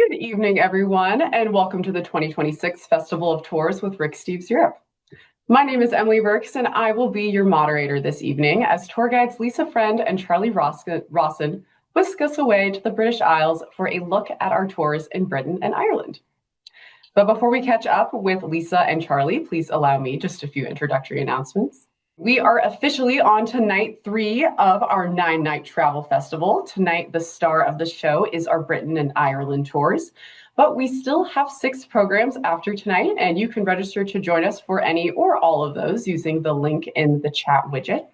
Good evening, everyone, and welcome to the 2026 Festival of Tours with Rick Steves Europe. My name is Emily Burks, and I will be your moderator this evening as tour guides Lisa Friend and Charlie Rawson whisk us away to the British Isles for a look at our tours in Britain and Ireland. But before we catch up with Lisa and Charlie, please allow me just a few introductory announcements. We are officially on to night 3 of our 9-night travel festival. Tonight, the star of the show is our Britain and Ireland tours, but we still have 6 programs after tonight, and you can register to join us for any or all of those using the link in the chat widget.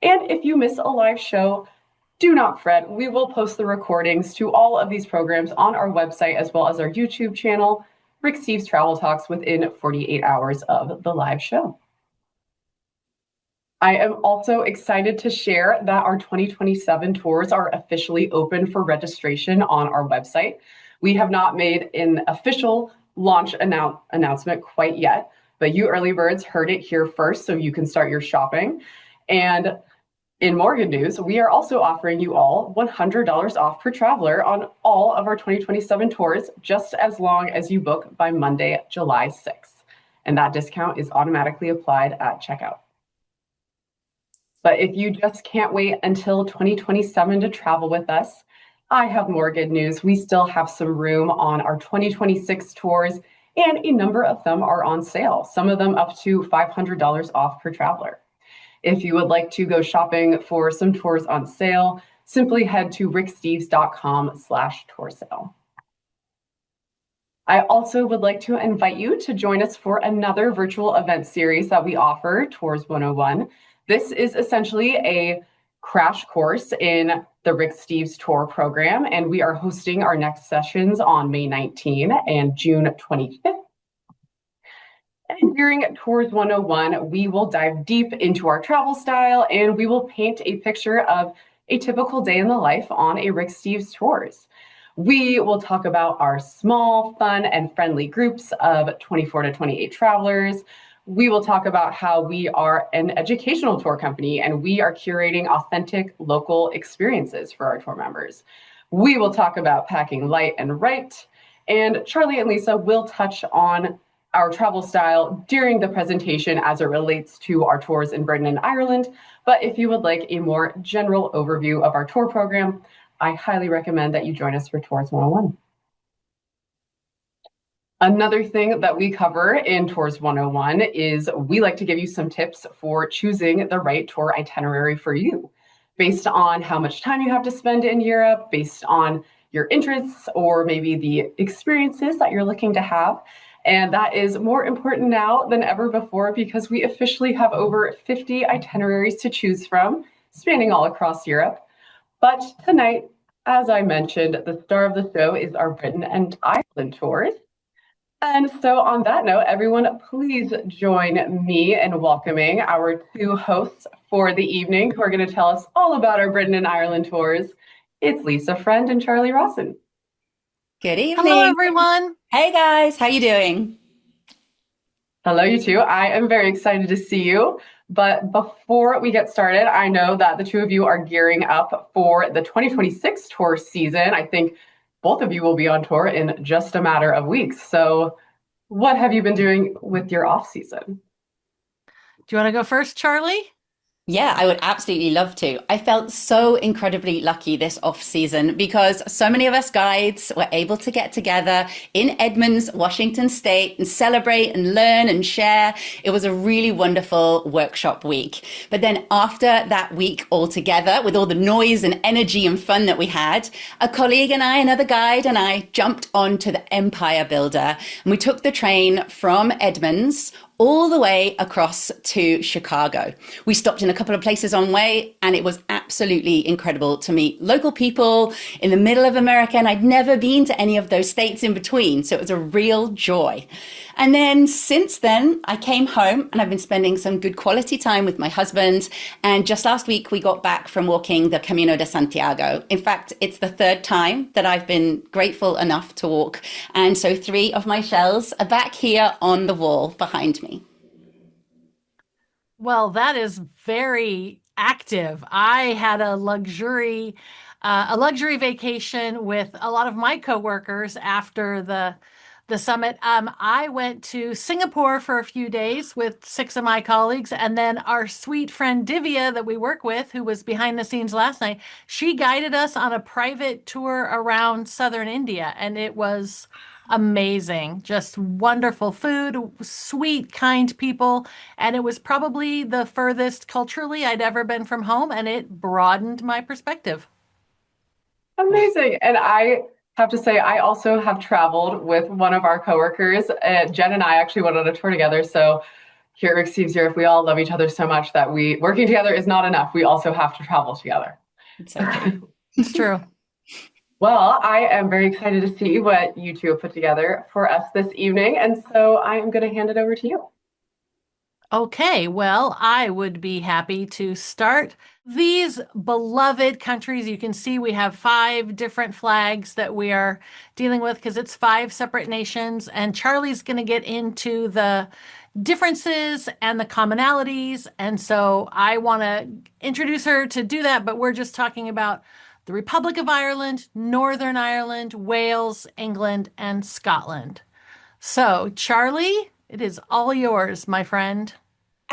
And if you miss a live show, do not fret. We will post the recordings to all of these programs on our website as well as our YouTube channel, Rick Steves Travel Talks, within 48 hours of the live show. I am also excited to share that our 2027 tours are officially open for registration on our website. We have not made an official launch announcement quite yet, but you early birds heard it here first, so you can start your shopping. And in more good news, we are also offering you all $100 off per traveler on all of our 2027 tours, just as long as you book by Monday, July 6th. And that discount is automatically applied at checkout. But if you just can't wait until 2027 to travel with us, I have more good news. We still have some room on our 2026 tours, and a number of them are on sale, some of them up to $500 off per traveler. If you would like to go shopping for some tours on sale, simply head to ricksteves.com/tour sale. I also would like to invite you to join us for another virtual event series that we offer, Tours 101. This is essentially a crash course in the Rick Steves Tour program, and we are hosting our next sessions on May 19 and June 25th. And during Tours 101, we will dive deep into our travel style, and we will paint a picture of a typical day in the life on a Rick Steves Tours. We will talk about our small, fun, and friendly groups of 24 to 28 travelers. We will talk about how we are an educational tour company and we are curating authentic local experiences for our tour members. We will talk about packing light and right, and Charlie and Lisa will touch on our travel style during the presentation as it relates to our tours in Britain and Ireland. But if you would like a more general overview of our tour program, I highly recommend that you join us for Tours 101. Another thing that we cover in Tours 101 is we like to give you some tips for choosing the right tour itinerary for you, based on how much time you have to spend in Europe, based on your interests, or maybe the experiences that you're looking to have. And that is more important now than ever before because we officially have over 50 itineraries to choose from, spanning all across Europe. But tonight, as I mentioned, the star of the show is our Britain and Ireland tours. And so on that note, everyone, please join me in welcoming our 2 hosts for the evening who are going to tell us all about our Britain and Ireland tours. It's Lisa Friend and Charlie Rawson. Good evening. Hello, everyone. Hey, guys. How you doing? Hello, you two. I am very excited to see you. But before we get started, I know that the 2 of you are gearing up for the 2026 tour season. I think both of you will be on tour in just a matter of weeks. So what have you been doing with your off season? Do you want to go first, Charlie? Yeah, I would absolutely love to. I felt so incredibly lucky this off season because so many of us guides were able to get together in Edmonds, Washington State and celebrate and learn and share. It was a really wonderful workshop week. But then after that week all together with all the noise and energy and fun that we had, a colleague and I, another guide and I jumped onto the Empire Builder and we took the train from Edmonds all the way across to Chicago. We stopped in a couple of places on way and it was absolutely incredible to meet local people in the middle of America, and I'd never been to any of those states in between, so it was a real joy. And then since then, I came home and I've been spending some good quality time with my husband, and just last week we got back from walking the Camino de Santiago. In fact, it's the 3rd time that I've been grateful enough to walk, and so 3 of my shells are back here on the wall behind me. Well, that is very active. I had a luxury a luxury vacation with a lot of my coworkers after the summit. I went to Singapore for a few days with 6 of my colleagues, and then our sweet friend Divya that we work with, who was behind the scenes last night, she guided us on a private tour around southern India, and it was amazing. Just wonderful food, sweet, kind people, and it was probably the furthest culturally I'd ever been from home, and it broadened my perspective. Amazing. And I have to say, I also have traveled with one of our coworkers. Jen and I actually went on a tour together. So here at Rick Steves Europe, we all love each other so much that working together is not enough. We also have to travel together. It's okay. It's true. Well, I am very excited to see what you two have put together for us this evening. And so I am going to hand it over to you. Okay, well, I would be happy to start. These beloved countries, you can see we have 5 different flags that we are dealing with because it's 5 separate nations. And Charlie's going to get into the differences and the commonalities. And so I want to introduce her to do that, but we're just talking about the Republic of Ireland, Northern Ireland, Wales, England, and Scotland. So, Charlie, it is all yours, my friend.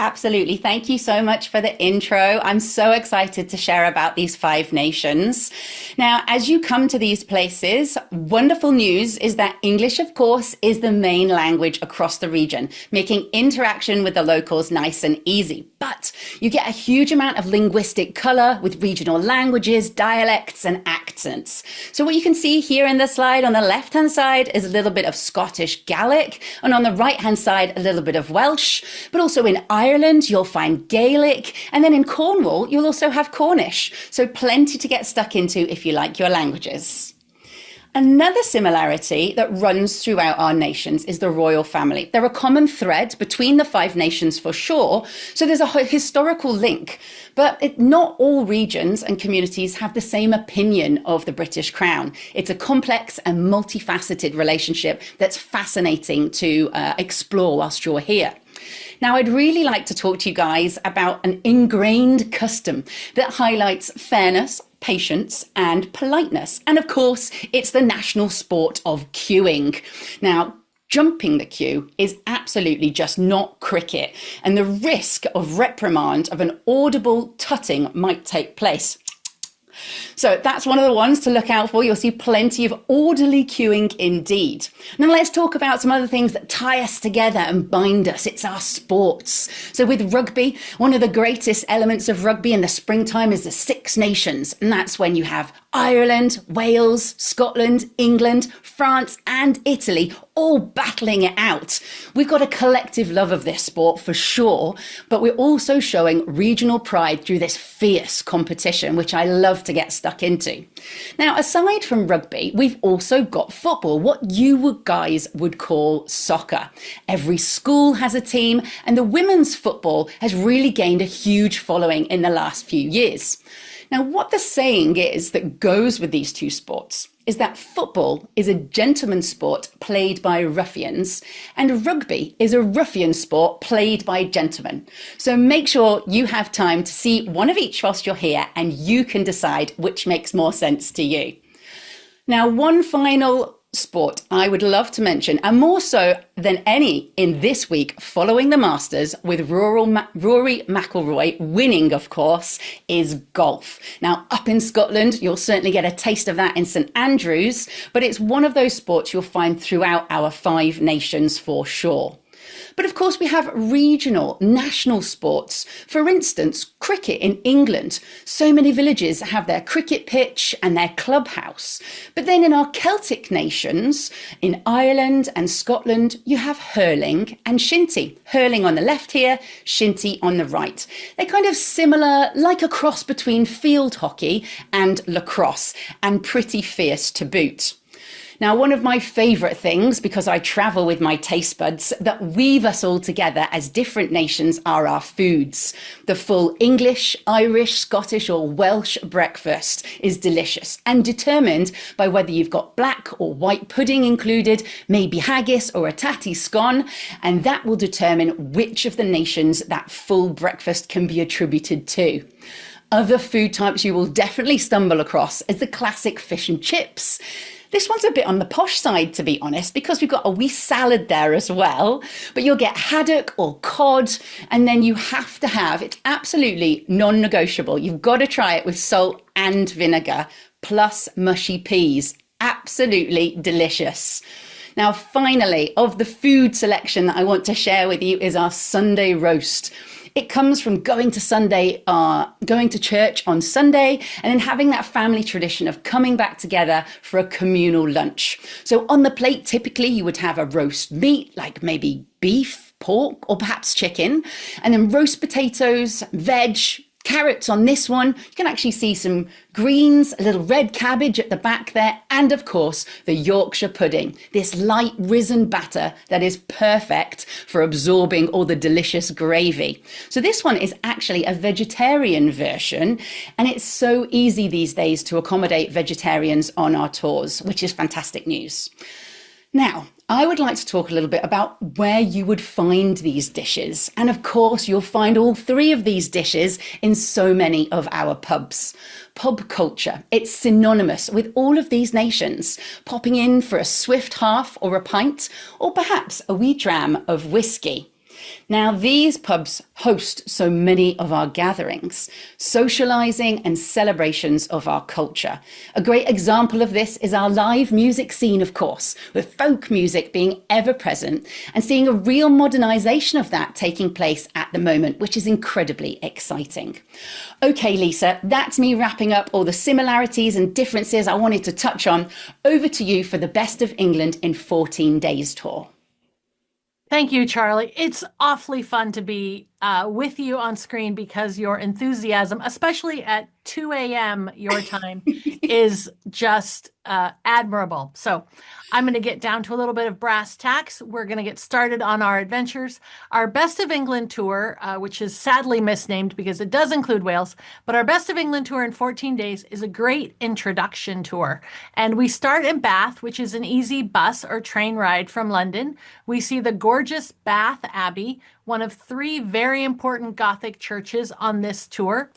Absolutely. Thank you so much for the intro. I'm so excited to share about these 5 nations. Now, as you come to these places, wonderful news is that English, of course, is the main language across the region, making interaction with the locals nice and easy. But you get a huge amount of linguistic color with regional languages, dialects, and accents. So what you can see here in the slide on the left-hand side is a little bit of Scottish Gaelic, and on the right-hand side, a little bit of Welsh, but also in Ireland, you'll find Gaelic, and then in Cornwall, you'll also have Cornish. So plenty to get stuck into if you like your languages. Another similarity that runs throughout our nations is the royal family. They're a common thread between the 5 nations for sure, so there's a historical link. But not all regions and communities have the same opinion of the British Crown. It's a complex and multifaceted relationship that's fascinating to explore whilst you're here. Now, I'd really like to talk to you guys about an ingrained custom that highlights fairness, patience, and politeness. And of course, it's the national sport of queuing. Now, jumping the queue is absolutely just not cricket, and the risk of reprimand of an audible tutting might take place. So that's one of the ones to look out for. You'll see plenty of orderly queuing indeed. Now let's talk about some other things that tie us together and bind us. It's our sports. So with rugby, one of the greatest elements of rugby in the springtime is the 6 nations. And that's when you have Ireland, Wales, Scotland, England, France, and Italy all battling it out. We've got a collective love of this sport for sure, but we're also showing regional pride through this fierce competition, which I love to get stuck into. Now, aside from rugby, we've also got football, what you guys would call soccer. Every school has a team, and the women's football has really gained a huge following in the last few years. Now, what the saying is that goes with these 2 sports is that football is a gentleman's sport played by ruffians, and rugby is a ruffian sport played by gentlemen. So make sure you have time to see one of each whilst you're here, and you can decide which makes more sense to you. Now, one final sport I would love to mention, and more so than any in this week following the Masters with Rory McIlroy winning, of course, is golf. Now, up in Scotland, you'll certainly get a taste of that in St Andrews, but it's one of those sports you'll find throughout our 5 nations for sure. But of course, we have regional, national sports. For instance, cricket in England. So many villages have their cricket pitch and their clubhouse. But then in our Celtic nations, in Ireland and Scotland, you have hurling and shinty. Hurling on the left here, shinty on the right. They're kind of similar, like a cross between field hockey and lacrosse, and pretty fierce to boot. Now, one of my favourite things, because I travel with my taste buds, that weave us all together as different nations are our foods. The full English, Irish, Scottish or Welsh breakfast is delicious and determined by whether you've got black or white pudding included, maybe haggis or a tatty scone, and that will determine which of the nations that full breakfast can be attributed to. Other food types you will definitely stumble across is the classic fish and chips. This one's a bit on the posh side, to be honest, because we've got a wee salad there as well. But you'll get haddock or cod, and then you have to have, it's absolutely non-negotiable. You've got to try it with salt and vinegar, plus mushy peas. Absolutely delicious. Now, finally, of the food selection that I want to share with you is our Sunday roast. It comes from going to church on Sunday and then having that family tradition of coming back together for a communal lunch. So on the plate, typically you would have a roast meat, like maybe beef, pork, or perhaps chicken, and then roast potatoes, veg, carrots on this one. You can actually see some greens, a little red cabbage at the back there, and of course the Yorkshire pudding, this light risen batter that is perfect for absorbing all the delicious gravy. So this one is actually a vegetarian version, and it's so easy these days to accommodate vegetarians on our tours, which is fantastic news. Now, I would like to talk a little bit about where you would find these dishes. And of course, you'll find all three of these dishes in so many of our pubs. Pub culture, it's synonymous with all of these nations, popping in for a swift half or a pint, or perhaps a wee dram of whiskey. Now, these pubs host so many of our gatherings, socialising and celebrations of our culture. A great example of this is our live music scene, of course, with folk music being ever present and seeing a real modernisation of that taking place at the moment, which is incredibly exciting. Okay, Lisa, that's me wrapping up all the similarities and differences I wanted to touch on. Over to you for the Best of England in 14 Days tour. Thank you, Charlie. It's awfully fun to be with you on screen because your enthusiasm, especially at 2 a.m. your time, is just admirable. So I'm going to get down to a little bit of brass tacks. We're going to get started on our adventures. Our Best of England tour, which is sadly misnamed because it does include Wales, but our Best of England tour in 14 days is a great introduction tour. And we start in Bath, which is an easy bus or train ride from London. We see the gorgeous Bath Abbey, one of three very important Gothic churches on this tour.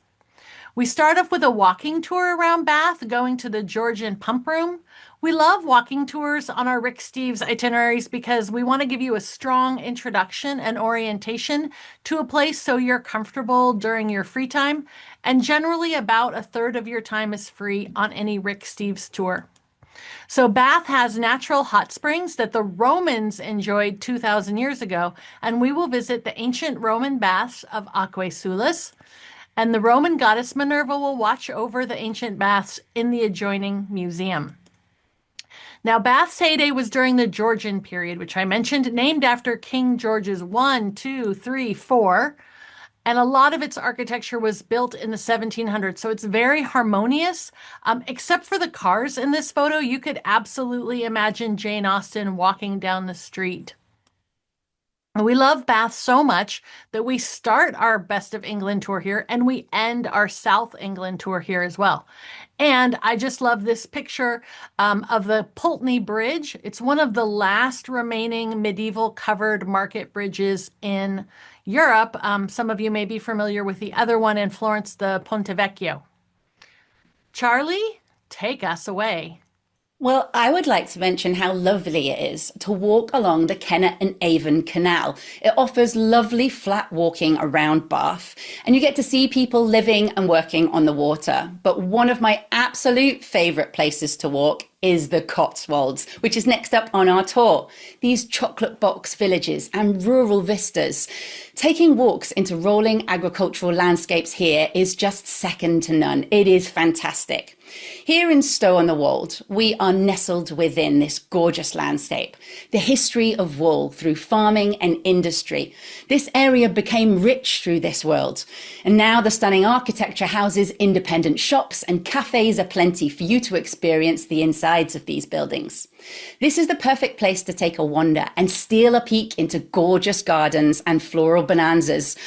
We start off with a walking tour around Bath, going to the Georgian pump room. We love walking tours on our Rick Steves itineraries because we want to give you a strong introduction and orientation to a place so you're comfortable during your free time. And generally about a third of your time is free on any Rick Steves tour. So Bath has natural hot springs that the Romans enjoyed 2,000 years ago, and we will visit the ancient Roman baths of Aquae Sulis, and the Roman goddess Minerva will watch over the ancient baths in the adjoining museum. Now, Bath's heyday was during the Georgian period, which I mentioned, named after King George's 1, 2, 3, 4. And a lot of its architecture was built in the 1700s. So it's very harmonious. Except for the cars in this photo, you could absolutely imagine Jane Austen walking down the street. We love Bath so much that we start our Best of England tour here and we end our South England tour here as well. And I just love this picture of the Pulteney Bridge. It's one of the last remaining medieval covered market bridges in Europe. Some of you may be familiar with the other one in Florence, the Ponte Vecchio. Charlie, take us away. Well, I would like to mention how lovely it is to walk along the Kennet and Avon Canal. It offers lovely flat walking around Bath, and you get to see people living and working on the water. But one of my absolute favourite places to walk is the Cotswolds, which is next up on our tour. These chocolate box villages and rural vistas. Taking walks into rolling agricultural landscapes here is just second to none. It is fantastic. Here in Stow-on-the-Wold, we are nestled within this gorgeous landscape. The history of wool through farming and industry. This area became rich through this world. And now the stunning architecture houses independent shops and cafes aplenty for you to experience the insides of these buildings. This is the perfect place to take a wander and steal a peek into gorgeous gardens and floral bonanzas.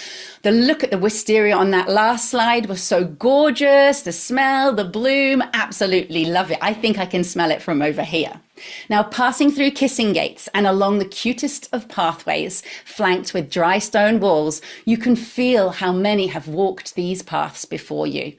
The look at the wisteria on that last slide was so gorgeous. The smell, the bloom, absolutely love it. I think I can smell it from over here. Now, passing through kissing gates and along the cutest of pathways, flanked with dry stone walls, you can feel how many have walked these paths before you.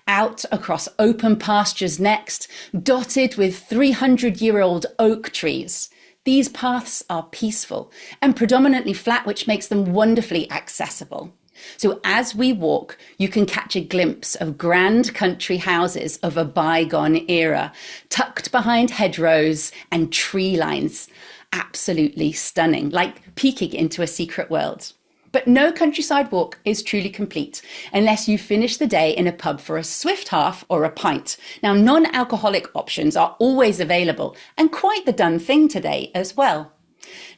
Out across open pastures next, dotted with 300-year-old oak trees. These paths are peaceful and predominantly flat, which makes them wonderfully accessible. So as we walk, you can catch a glimpse of grand country houses of a bygone era, tucked behind hedgerows and tree lines. Absolutely stunning, like peeking into a secret world. But no countryside walk is truly complete unless you finish the day in a pub for a swift half or a pint. Now, non-alcoholic options are always available and quite the done thing today as well.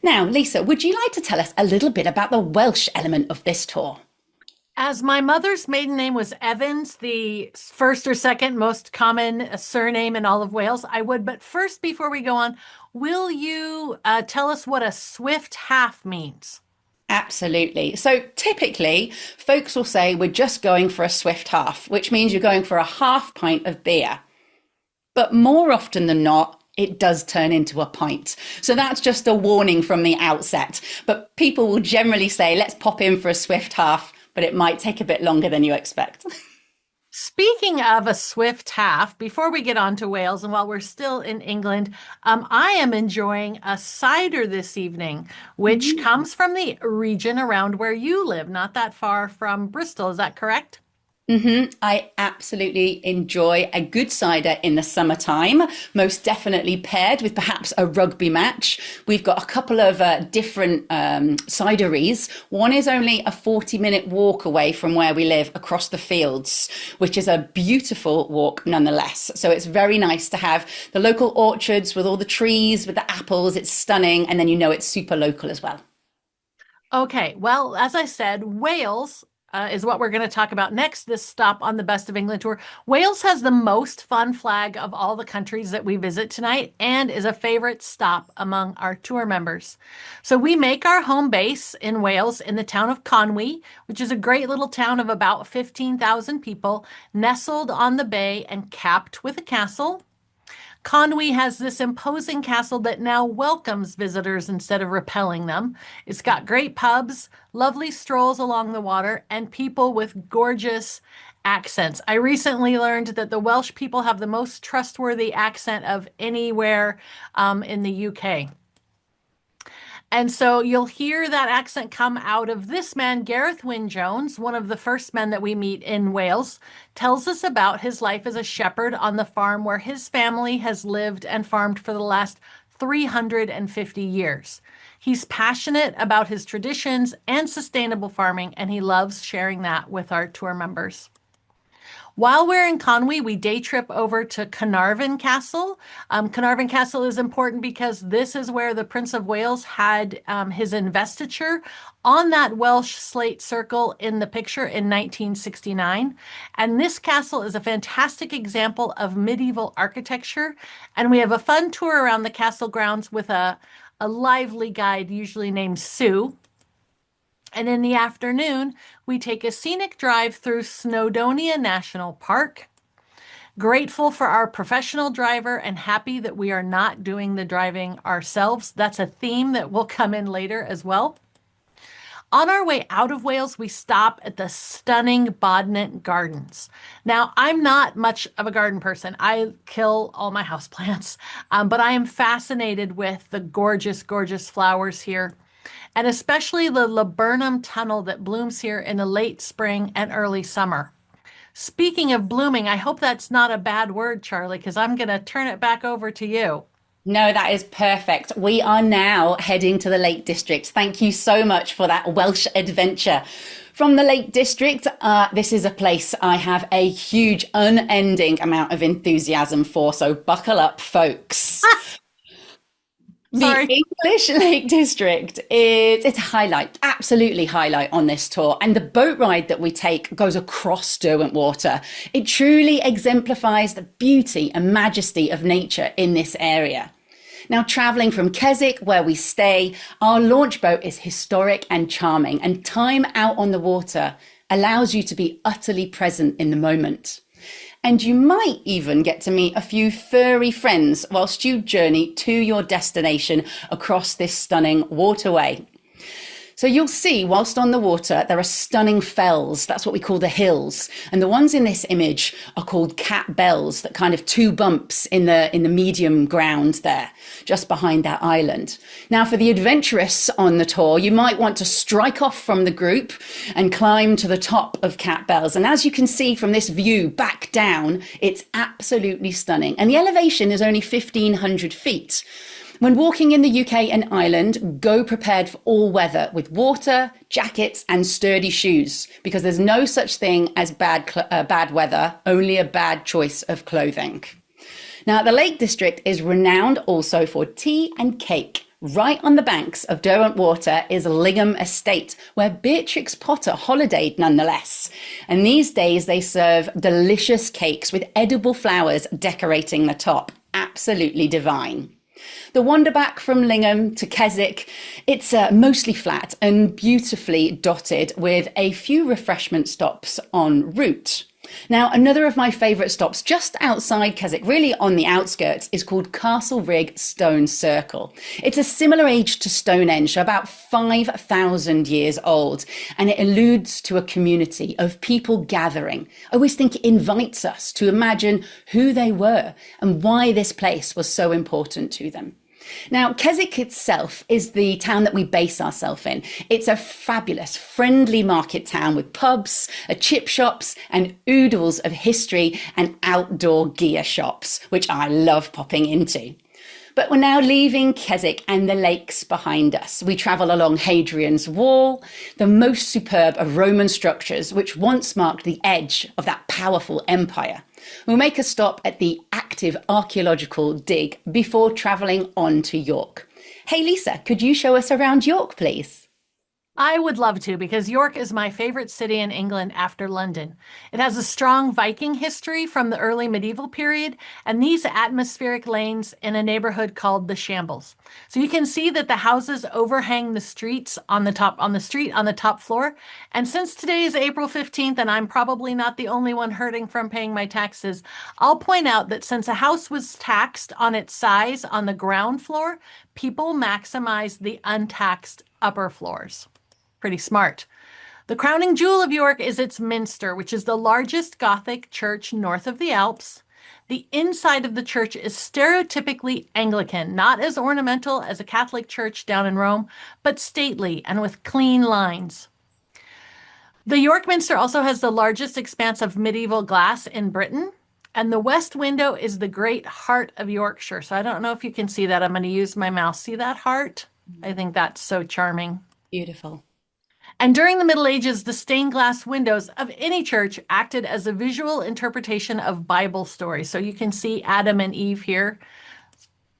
Now, Lisa, would you like to tell us a little bit about the Welsh element of this tour? As my mother's maiden name was Evans, the first or second most common surname in all of Wales, I would. But first, before we go on, will you tell us what a swift half means? Absolutely. So typically, folks will say we're just going for a swift half, which means you're going for a half pint of beer. But more often than not, it does turn into a pint. So that's just a warning from the outset. But people will generally say, let's pop in for a swift half, but it might take a bit longer than you expect. Speaking of a swift half, before we get on to Wales, and while we're still in England, I am enjoying a cider this evening, which comes from the region around where you live, not that far from Bristol. Is that correct? I absolutely enjoy a good cider in the summertime, most definitely paired with perhaps a rugby match. We've got a couple of different cideries. One is only a 40-minute walk away from where we live across the fields, which is a beautiful walk nonetheless. So it's very nice to have the local orchards with all the trees, with the apples. It's stunning. And then you know it's super local as well. Okay, well, as I said, Wales is what we're going to talk about next, this stop on the Best of England tour. Wales has the most fun flag of all the countries that we visit tonight and is a favorite stop among our tour members. So we make our home base in Wales in the town of Conwy, which is a great little town of about 15,000 people, nestled on the bay and capped with a castle. Conwy has this imposing castle that now welcomes visitors instead of repelling them. It's got great pubs, lovely strolls along the water, and people with gorgeous accents. I recently learned that the Welsh people have the most trustworthy accent of anywhere in the UK. And so you'll hear that accent come out of this man, Gareth Wyn-Jones, one of the first men that we meet in Wales, tells us about his life as a shepherd on the farm where his family has lived and farmed for the last 350 years. He's passionate about his traditions and sustainable farming, and he loves sharing that with our tour members. While we're in Conwy, we day trip over to Carnarvon Castle. Carnarvon Castle is important because this is where the Prince of Wales had his investiture on that Welsh slate circle in the picture in 1969. And this castle is a fantastic example of medieval architecture. And we have a fun tour around the castle grounds with a lively guide, usually named Sue. And in the afternoon, we take a scenic drive through Snowdonia National Park. Grateful for our professional driver and happy that we are not doing the driving ourselves. That's a theme that will come in later as well. On our way out of Wales, we stop at the stunning Bodnant Gardens. Now, I'm not much of a garden person. I kill all my houseplants, but I am fascinated with the gorgeous, gorgeous flowers here, and especially the laburnum tunnel that blooms here in the late spring and early summer. Speaking of blooming, I hope that's not a bad word, Charlie, because I'm going to turn it back over to you. No, that is perfect. We are now heading to the Lake District. Thank you so much for that Welsh adventure. From the Lake District, this is a place I have a huge, unending amount of enthusiasm for, so buckle up, folks. The English Lake District it's a highlight, absolutely highlight on this tour. And the boat ride that we take goes across Derwentwater. It truly exemplifies the beauty and majesty of nature in this area. Now, traveling from Keswick, where we stay, our launch boat is historic and charming, and time out on the water allows you to be utterly present in the moment. And you might even get to meet a few furry friends whilst you journey to your destination across this stunning waterway. So you'll see, whilst on the water, there are stunning fells. That's what we call the hills. And the ones in this image are called cat bells, that kind of two bumps in the medium ground there, just behind that island. Now, for the adventurous on the tour, you might want to strike off from the group and climb to the top of Cat Bells. And as you can see from this view back down, it's absolutely stunning. And the elevation is only 1,500 feet. When walking in the UK and Ireland, go prepared for all weather with water, jackets and sturdy shoes, because there's no such thing as bad weather, only a bad choice of clothing. Now, the Lake District is renowned also for tea and cake. Right on the banks of Derwent Water is Lingham Estate, where Beatrix Potter holidayed nonetheless. And these days they serve delicious cakes with edible flowers decorating the top. Absolutely divine. The wander back from Lingham to Keswick, it's mostly flat and beautifully dotted with a few refreshment stops en route. Now, another of my favourite stops just outside Keswick, really on the outskirts, is called Castle Rigg Stone Circle. It's a similar age to Stonehenge, so about 5,000 years old, and it alludes to a community of people gathering. I always think it invites us to imagine who they were and why this place was so important to them. Now, Keswick itself is the town that we base ourselves in. It's a fabulous, friendly market town with pubs, chip shops and oodles of history and outdoor gear shops, which I love popping into. But we're now leaving Keswick and the lakes behind us. We travel along Hadrian's Wall, the most superb of Roman structures, which once marked the edge of that powerful empire. We'll make a stop at the active archaeological dig before travelling on to York. Hey Lisa, could you show us around York, please? I would love to, because York is my favorite city in England after London. It has a strong Viking history from the early medieval period, and these atmospheric lanes in a neighborhood called the Shambles. So you can see that the houses overhang the streets on the top floor. And since today is April 15th, and I'm probably not the only one hurting from paying my taxes, I'll point out that since a house was taxed on its size on the ground floor, people maximize the untaxed upper floors. Pretty smart. The crowning jewel of York is its minster, which is the largest Gothic church north of the Alps. The inside of the church is stereotypically Anglican, not as ornamental as a Catholic church down in Rome, but stately and with clean lines. The York Minster also has the largest expanse of medieval glass in Britain, and the west window is the great heart of Yorkshire. So I don't know if you can see that. I'm going to use my mouse. See that heart? I think that's so charming. Beautiful. And during the Middle Ages, the stained glass windows of any church acted as a visual interpretation of Bible stories. So you can see Adam and Eve here.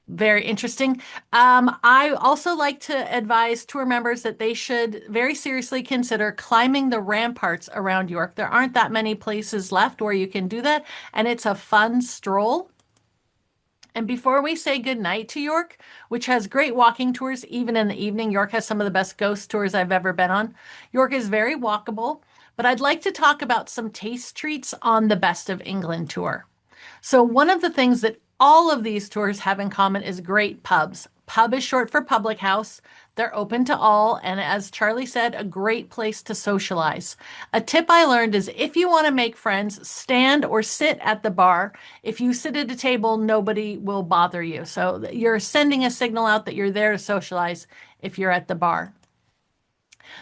Very interesting. I also like to advise tour members that they should very seriously consider climbing the ramparts around York. There aren't that many places left where you can do that, and it's a fun stroll. And before we say goodnight to York, which has great walking tours, even in the evening, York has some of the best ghost tours I've ever been on. York is very walkable, but I'd like to talk about some taste treats on the Best of England tour. So one of the things that all of these tours have in common is great pubs. Pub is short for public house. They're open to all, and as Charlie said, a great place to socialize. A tip I learned is if you want to make friends, stand or sit at the bar. If you sit at a table, nobody will bother you. So you're sending a signal out that you're there to socialize if you're at the bar.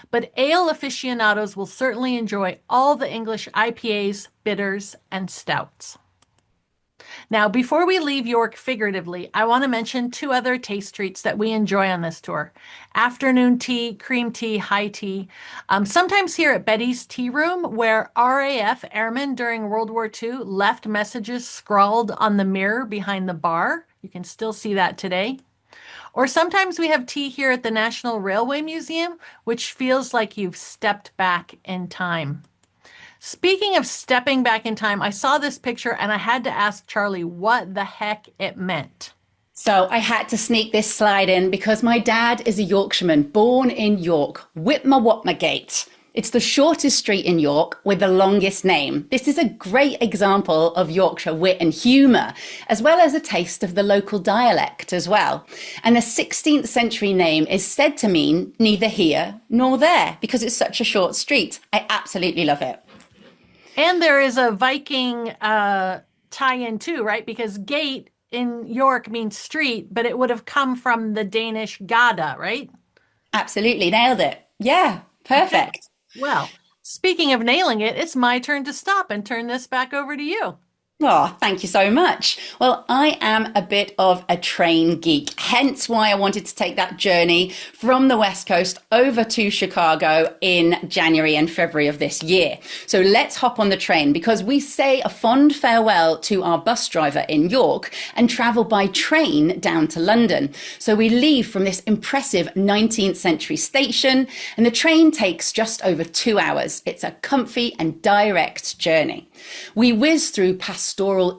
But ale aficionados will certainly enjoy all the English IPAs, bitters, and stouts. Now, before we leave York figuratively, I want to mention two other taste treats that we enjoy on this tour. Afternoon tea, cream tea, high tea. Sometimes here at Betty's Tea Room, where RAF airmen during World War II left messages scrawled on the mirror behind the bar. You can still see that today. Or sometimes we have tea here at the National Railway Museum, which feels like you've stepped back in time. Speaking of stepping back in time, I saw this picture and I had to ask Charlie what the heck it meant. So I had to sneak this slide in because my dad is a Yorkshireman, born in York, Whitmer Gate. It's the shortest street in York with the longest name. This is a great example of Yorkshire wit and humour, as well as a taste of the local dialect as well. And the 16th century name is said to mean neither here nor there because it's such a short street. I absolutely love it. And there is a Viking tie-in too, right? Because gate in York means street, but it would have come from the Danish gata, right? Absolutely. Nailed it. Yeah. Perfect. Okay. Well, speaking of nailing it, it's my turn to stop and turn this back over to you. Oh, thank you so much. Well, I am a bit of a train geek, hence why I wanted to take that journey from the West Coast over to Chicago in January and February of this year. So let's hop on the train because we say a fond farewell to our bus driver in York and travel by train down to London. So we leave from this impressive 19th century station and the train takes just over 2 hours. It's a comfy and direct journey. We whiz through pastoral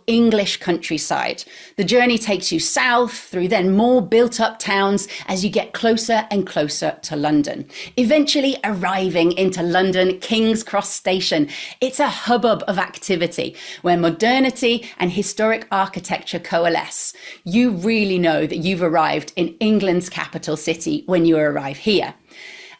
English countryside. The journey takes you south through then more built-up towns as you get closer and closer to London, eventually arriving into London King's Cross Station. It's a hubbub of activity where modernity and historic architecture coalesce. You really know that you've arrived in England's capital city when you arrive here.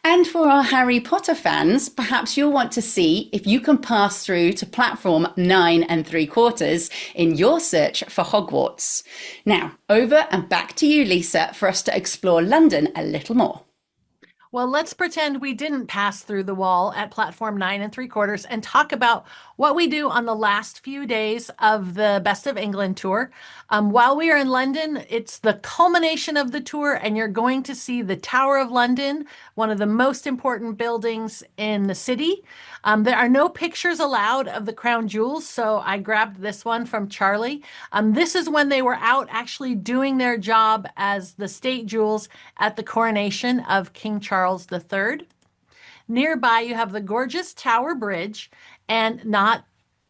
And for our Harry Potter fans, perhaps you'll want to see if you can pass through to platform 9 3/4 in your search for Hogwarts. Now, over and back to you, Lisa, for us to explore London a little more. Well, let's pretend we didn't pass through the wall at platform 9 3/4 and talk about what we do on the last few days of the Best of England tour. While we are in London, it's the culmination of the tour, and you're going to see the Tower of London, one of the most important buildings in the city. There are no pictures allowed of the crown jewels, so I grabbed this one from Charlie. This is when they were out actually doing their job as the state jewels at the coronation of King Charles III. Nearby, you have the gorgeous Tower Bridge, and not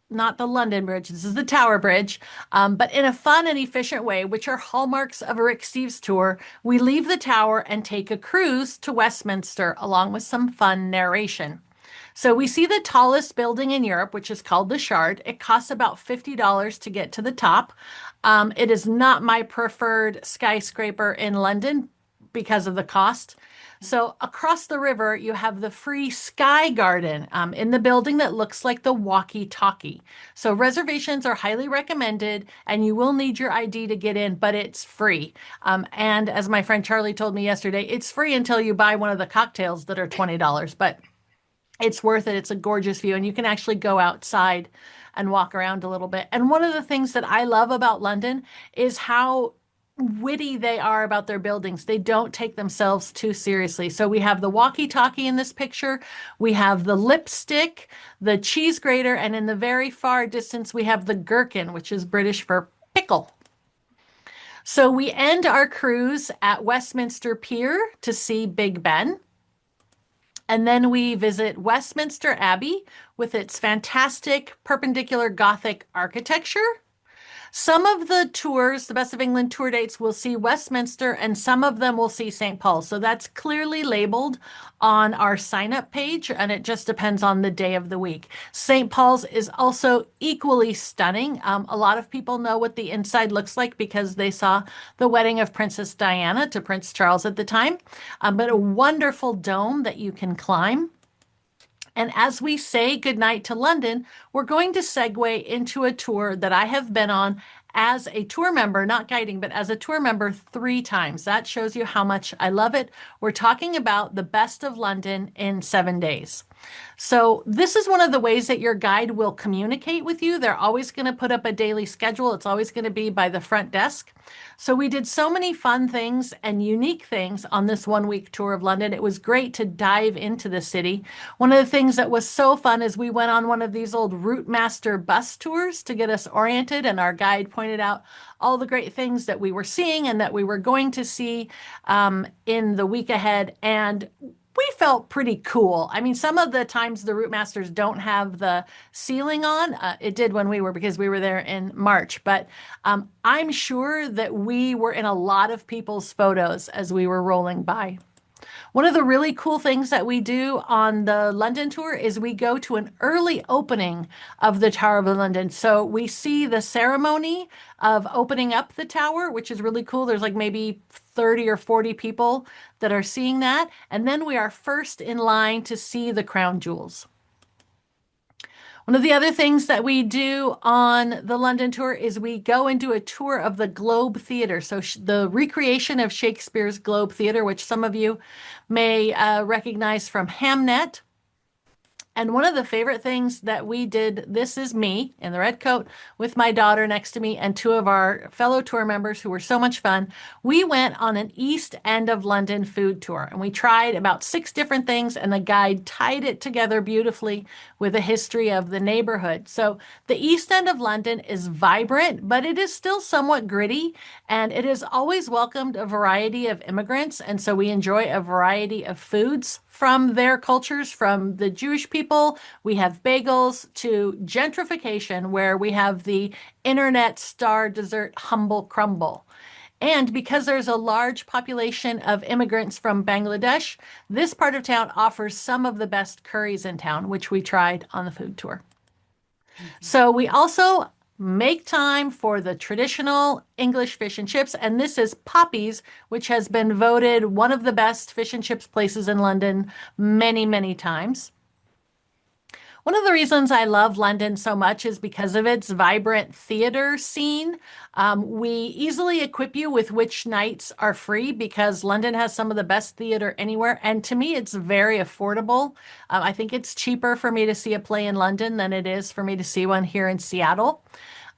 the London Bridge. This is the Tower Bridge, but in a fun and efficient way, which are hallmarks of a Rick Steves tour. We leave the tower and take a cruise to Westminster, along with some fun narration. So we see the tallest building in Europe, which is called the Shard. It costs about $50 to get to the top. It is not my preferred skyscraper in London because of the cost. So across the river, you have the free Sky Garden in the building that looks like the walkie-talkie. So reservations are highly recommended, and you will need your ID to get in, but it's free. And as my friend Charlie told me yesterday, it's free until you buy one of the cocktails that are $20, but it's worth it. It's a gorgeous view, and you can actually go outside and walk around a little bit. And one of the things that I love about London is how witty they are about their buildings. They don't take themselves too seriously. So we have the walkie-talkie in this picture. We have the lipstick, the cheese grater, and in the very far distance, we have the gherkin, which is British for pickle. So we end our cruise at Westminster Pier to see Big Ben. And then we visit Westminster Abbey with its fantastic perpendicular Gothic architecture. Some of the tours, the Best of England tour dates, will see Westminster, and some of them will see St. Paul's. So that's clearly labeled on our sign-up page, and it just depends on the day of the week. St. Paul's is also equally stunning. A lot of people know what the inside looks like because they saw the wedding of Princess Diana to Prince Charles at the time, but a wonderful dome that you can climb. And as we say goodnight to London, we're going to segue into a tour that I have been on as a tour member, not guiding, but as a tour member 3 times. That shows you how much I love it. We're talking about the Best of London in 7 days. So this is one of the ways that your guide will communicate with you. They're always going to put up a daily schedule. It's always going to be by the front desk. So we did so many fun things and unique things on this 1-week tour of London. It was great to dive into the city. One of the things that was so fun is we went on one of these old Route Master bus tours to get us oriented, and our guide pointed out all the great things that we were seeing and that we were going to see in the week ahead. And we felt pretty cool. I mean, some of the times the Route Masters don't have the ceiling on. It did when because we were there in March. But I'm sure that we were in a lot of people's photos as we were rolling by. One of the really cool things that we do on the London tour is we go to an early opening of the Tower of London. So we see the ceremony of opening up the tower, which is really cool. There's like maybe 30 or 40 people that are seeing that. And then we are first in line to see the crown jewels. One of the other things that we do on the London tour is we go and do a tour of the Globe Theatre. So the recreation of Shakespeare's Globe Theatre, which some of you may recognize from Hamnet. And one of the favorite things that we did, this is me in the red coat with my daughter next to me and two of our fellow tour members who were so much fun. We went on an East End of London food tour and we tried about 6 different things and the guide tied it together beautifully with a history of the neighborhood. So the East End of London is vibrant, but it is still somewhat gritty and it has always welcomed a variety of immigrants. And so we enjoy a variety of foods from their cultures, from the Jewish people. We have bagels to gentrification, where we have the internet star dessert humble crumble. And because there's a large population of immigrants from Bangladesh, this part of town offers some of the best curries in town, which we tried on the food tour. So we also make time for the traditional English fish and chips. And this is Poppy's, which has been voted one of the best fish and chips places in London many, many times. One of the reasons I love London so much is because of its vibrant theater scene. We easily equip you with which nights are free because London has some of the best theater anywhere. And to me, it's very affordable. I think it's cheaper for me to see a play in London than it is for me to see one here in Seattle.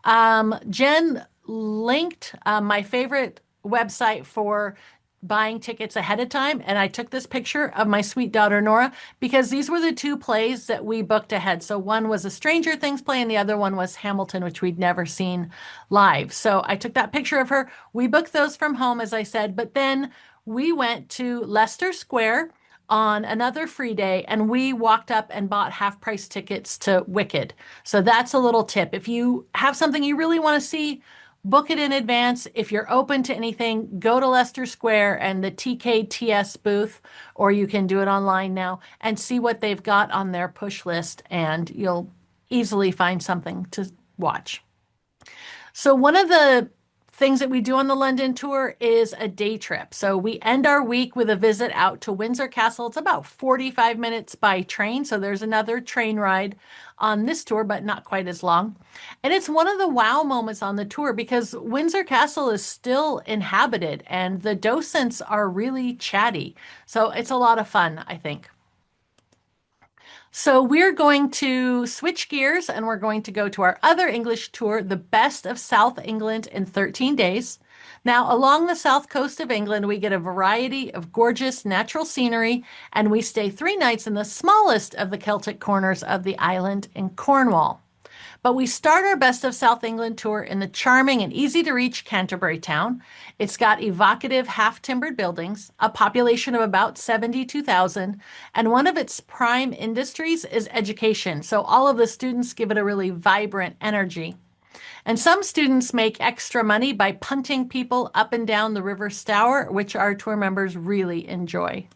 Jen linked my favorite website for buying tickets ahead of time. And I took this picture of my sweet daughter, Nora, because these were the 2 plays that we booked ahead. So one was a Stranger Things play and the other one was Hamilton, which we'd never seen live. So I took that picture of her. We booked those from home, as I said, but then we went to Leicester Square on another free day and we walked up and bought half-price tickets to Wicked. So that's a little tip. If you have something you really want to see, book it in advance. If you're open to anything, go to Leicester Square and the TKTS booth, or you can do it online now and see what they've got on their push list, and you'll easily find something to watch. So one of the things that we do on the London tour is a day trip. So we end our week with a visit out to Windsor Castle. It's about 45 minutes by train. So there's another train ride on this tour, but not quite as long. And it's one of the wow moments on the tour because Windsor Castle is still inhabited and the docents are really chatty. So it's a lot of fun, I think. So we're going to switch gears and we're going to go to our other English tour, the Best of South England in 13 days. Now, along the south coast of England, we get a variety of gorgeous natural scenery, and we stay 3 nights in the smallest of the Celtic corners of the island in Cornwall. But we start our Best of South England tour in the charming and easy-to-reach Canterbury town. It's got evocative half-timbered buildings, a population of about 72,000, and one of its prime industries is education. So all of the students give it a really vibrant energy. And some students make extra money by punting people up and down the River Stour, which our tour members really enjoy.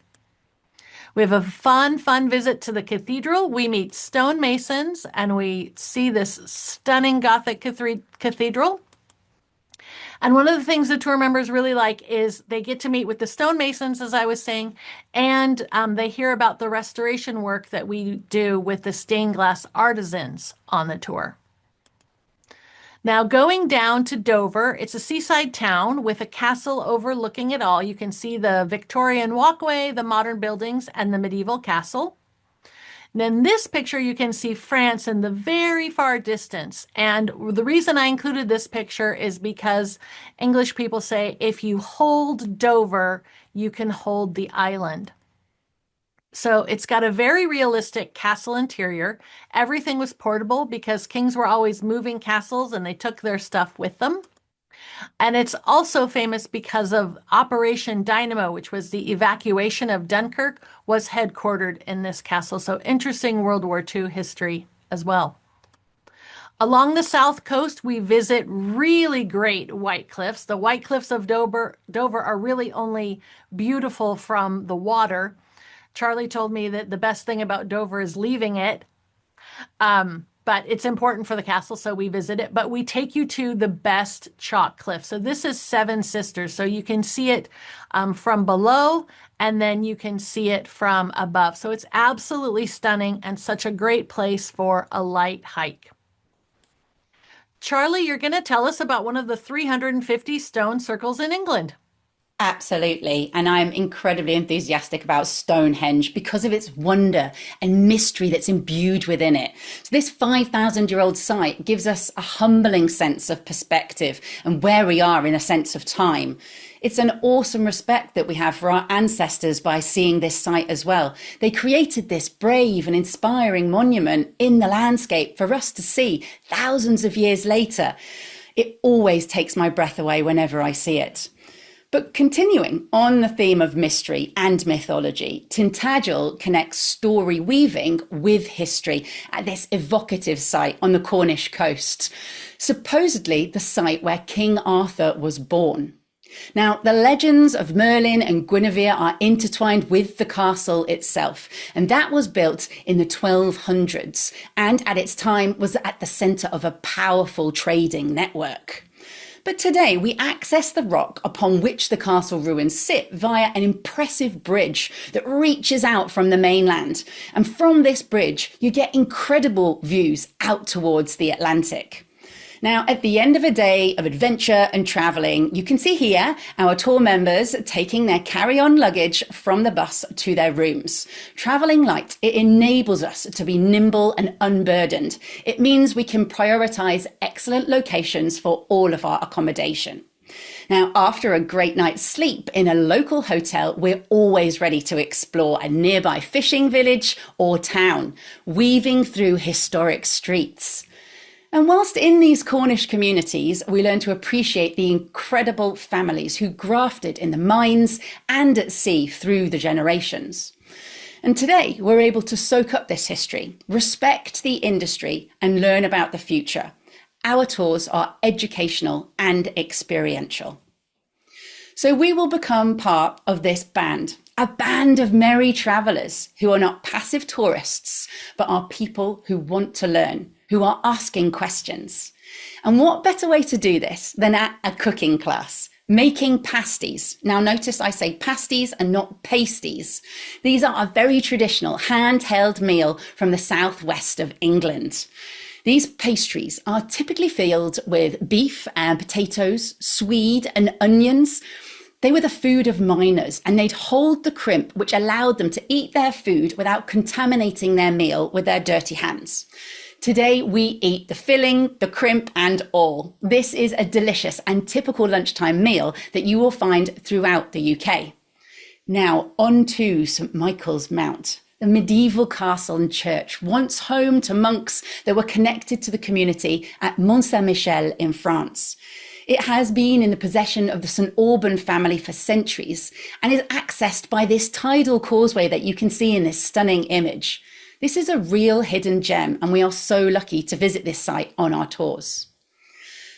We have a fun visit to the cathedral. We meet stonemasons and we see this stunning Gothic cathedral. And one of the things the tour members really like is they get to meet with the stonemasons, as I was saying, and they hear about the restoration work that we do with the stained glass artisans on the tour. Now, going down to Dover, it's a seaside town with a castle overlooking it all. You can see the Victorian walkway, the modern buildings, and the medieval castle. And in this picture, you can see France in the very far distance. And the reason I included this picture is because English people say, if you hold Dover, you can hold the island. So it's got a very realistic castle interior. Everything was portable because kings were always moving castles and they took their stuff with them. And it's also famous because of Operation Dynamo, which was the evacuation of Dunkirk, was headquartered in this castle. So interesting World War II history as well. Along the south coast, we visit really great white cliffs. The white cliffs of Dover are really only beautiful from the water. Charlie told me that the best thing about Dover is leaving it. But it's important for the castle, so we visit it. But we take you to the best chalk cliff. So this is Seven Sisters. So you can see it from below, and then you can see it from above. So it's absolutely stunning and such a great place for a light hike. Charlie, you're going to tell us about one of the 350 stone circles in England. Absolutely. And I'm incredibly enthusiastic about Stonehenge because of its wonder and mystery that's imbued within it. So this 5,000-year-old site gives us a humbling sense of perspective and where we are in a sense of time. It's an awesome respect that we have for our ancestors by seeing this site as well. They created this brave and inspiring monument in the landscape for us to see thousands of years later. It always takes my breath away whenever I see it. But continuing on the theme of mystery and mythology, Tintagel connects story weaving with history at this evocative site on the Cornish coast, supposedly the site where King Arthur was born. Now, the legends of Merlin and Guinevere are intertwined with the castle itself, and that was built in the 1200s and at its time was at the centre of a powerful trading network. But today we access the rock upon which the castle ruins sit via an impressive bridge that reaches out from the mainland. And from this bridge, you get incredible views out towards the Atlantic. Now, at the end of a day of adventure and travelling, you can see here our tour members taking their carry-on luggage from the bus to their rooms. Travelling light, it enables us to be nimble and unburdened. It means we can prioritise excellent locations for all of our accommodation. Now, after a great night's sleep in a local hotel, we're always ready to explore a nearby fishing village or town, weaving through historic streets. And whilst in these Cornish communities, we learn to appreciate the incredible families who grafted in the mines and at sea through the generations. And today, we're able to soak up this history, respect the industry, and learn about the future. Our tours are educational and experiential. So we will become part of this band, a band of merry travellers who are not passive tourists, but are people who want to learn, who are asking questions. And what better way to do this than at a cooking class, making pasties. Now notice I say pasties and not pasties. These are a very traditional handheld meal from the southwest of England. These pastries are typically filled with beef and potatoes, swede and onions. They were the food of miners, and they'd hold the crimp, which allowed them to eat their food without contaminating their meal with their dirty hands. Today, we eat the filling, the crimp, and all. This is a delicious and typical lunchtime meal that you will find throughout the UK. Now, on to St Michael's Mount, the medieval castle and church, once home to monks that were connected to the community at Mont Saint-Michel in France. It has been in the possession of the St Alban family for centuries and is accessed by this tidal causeway that you can see in this stunning image. This is a real hidden gem, and we are so lucky to visit this site on our tours.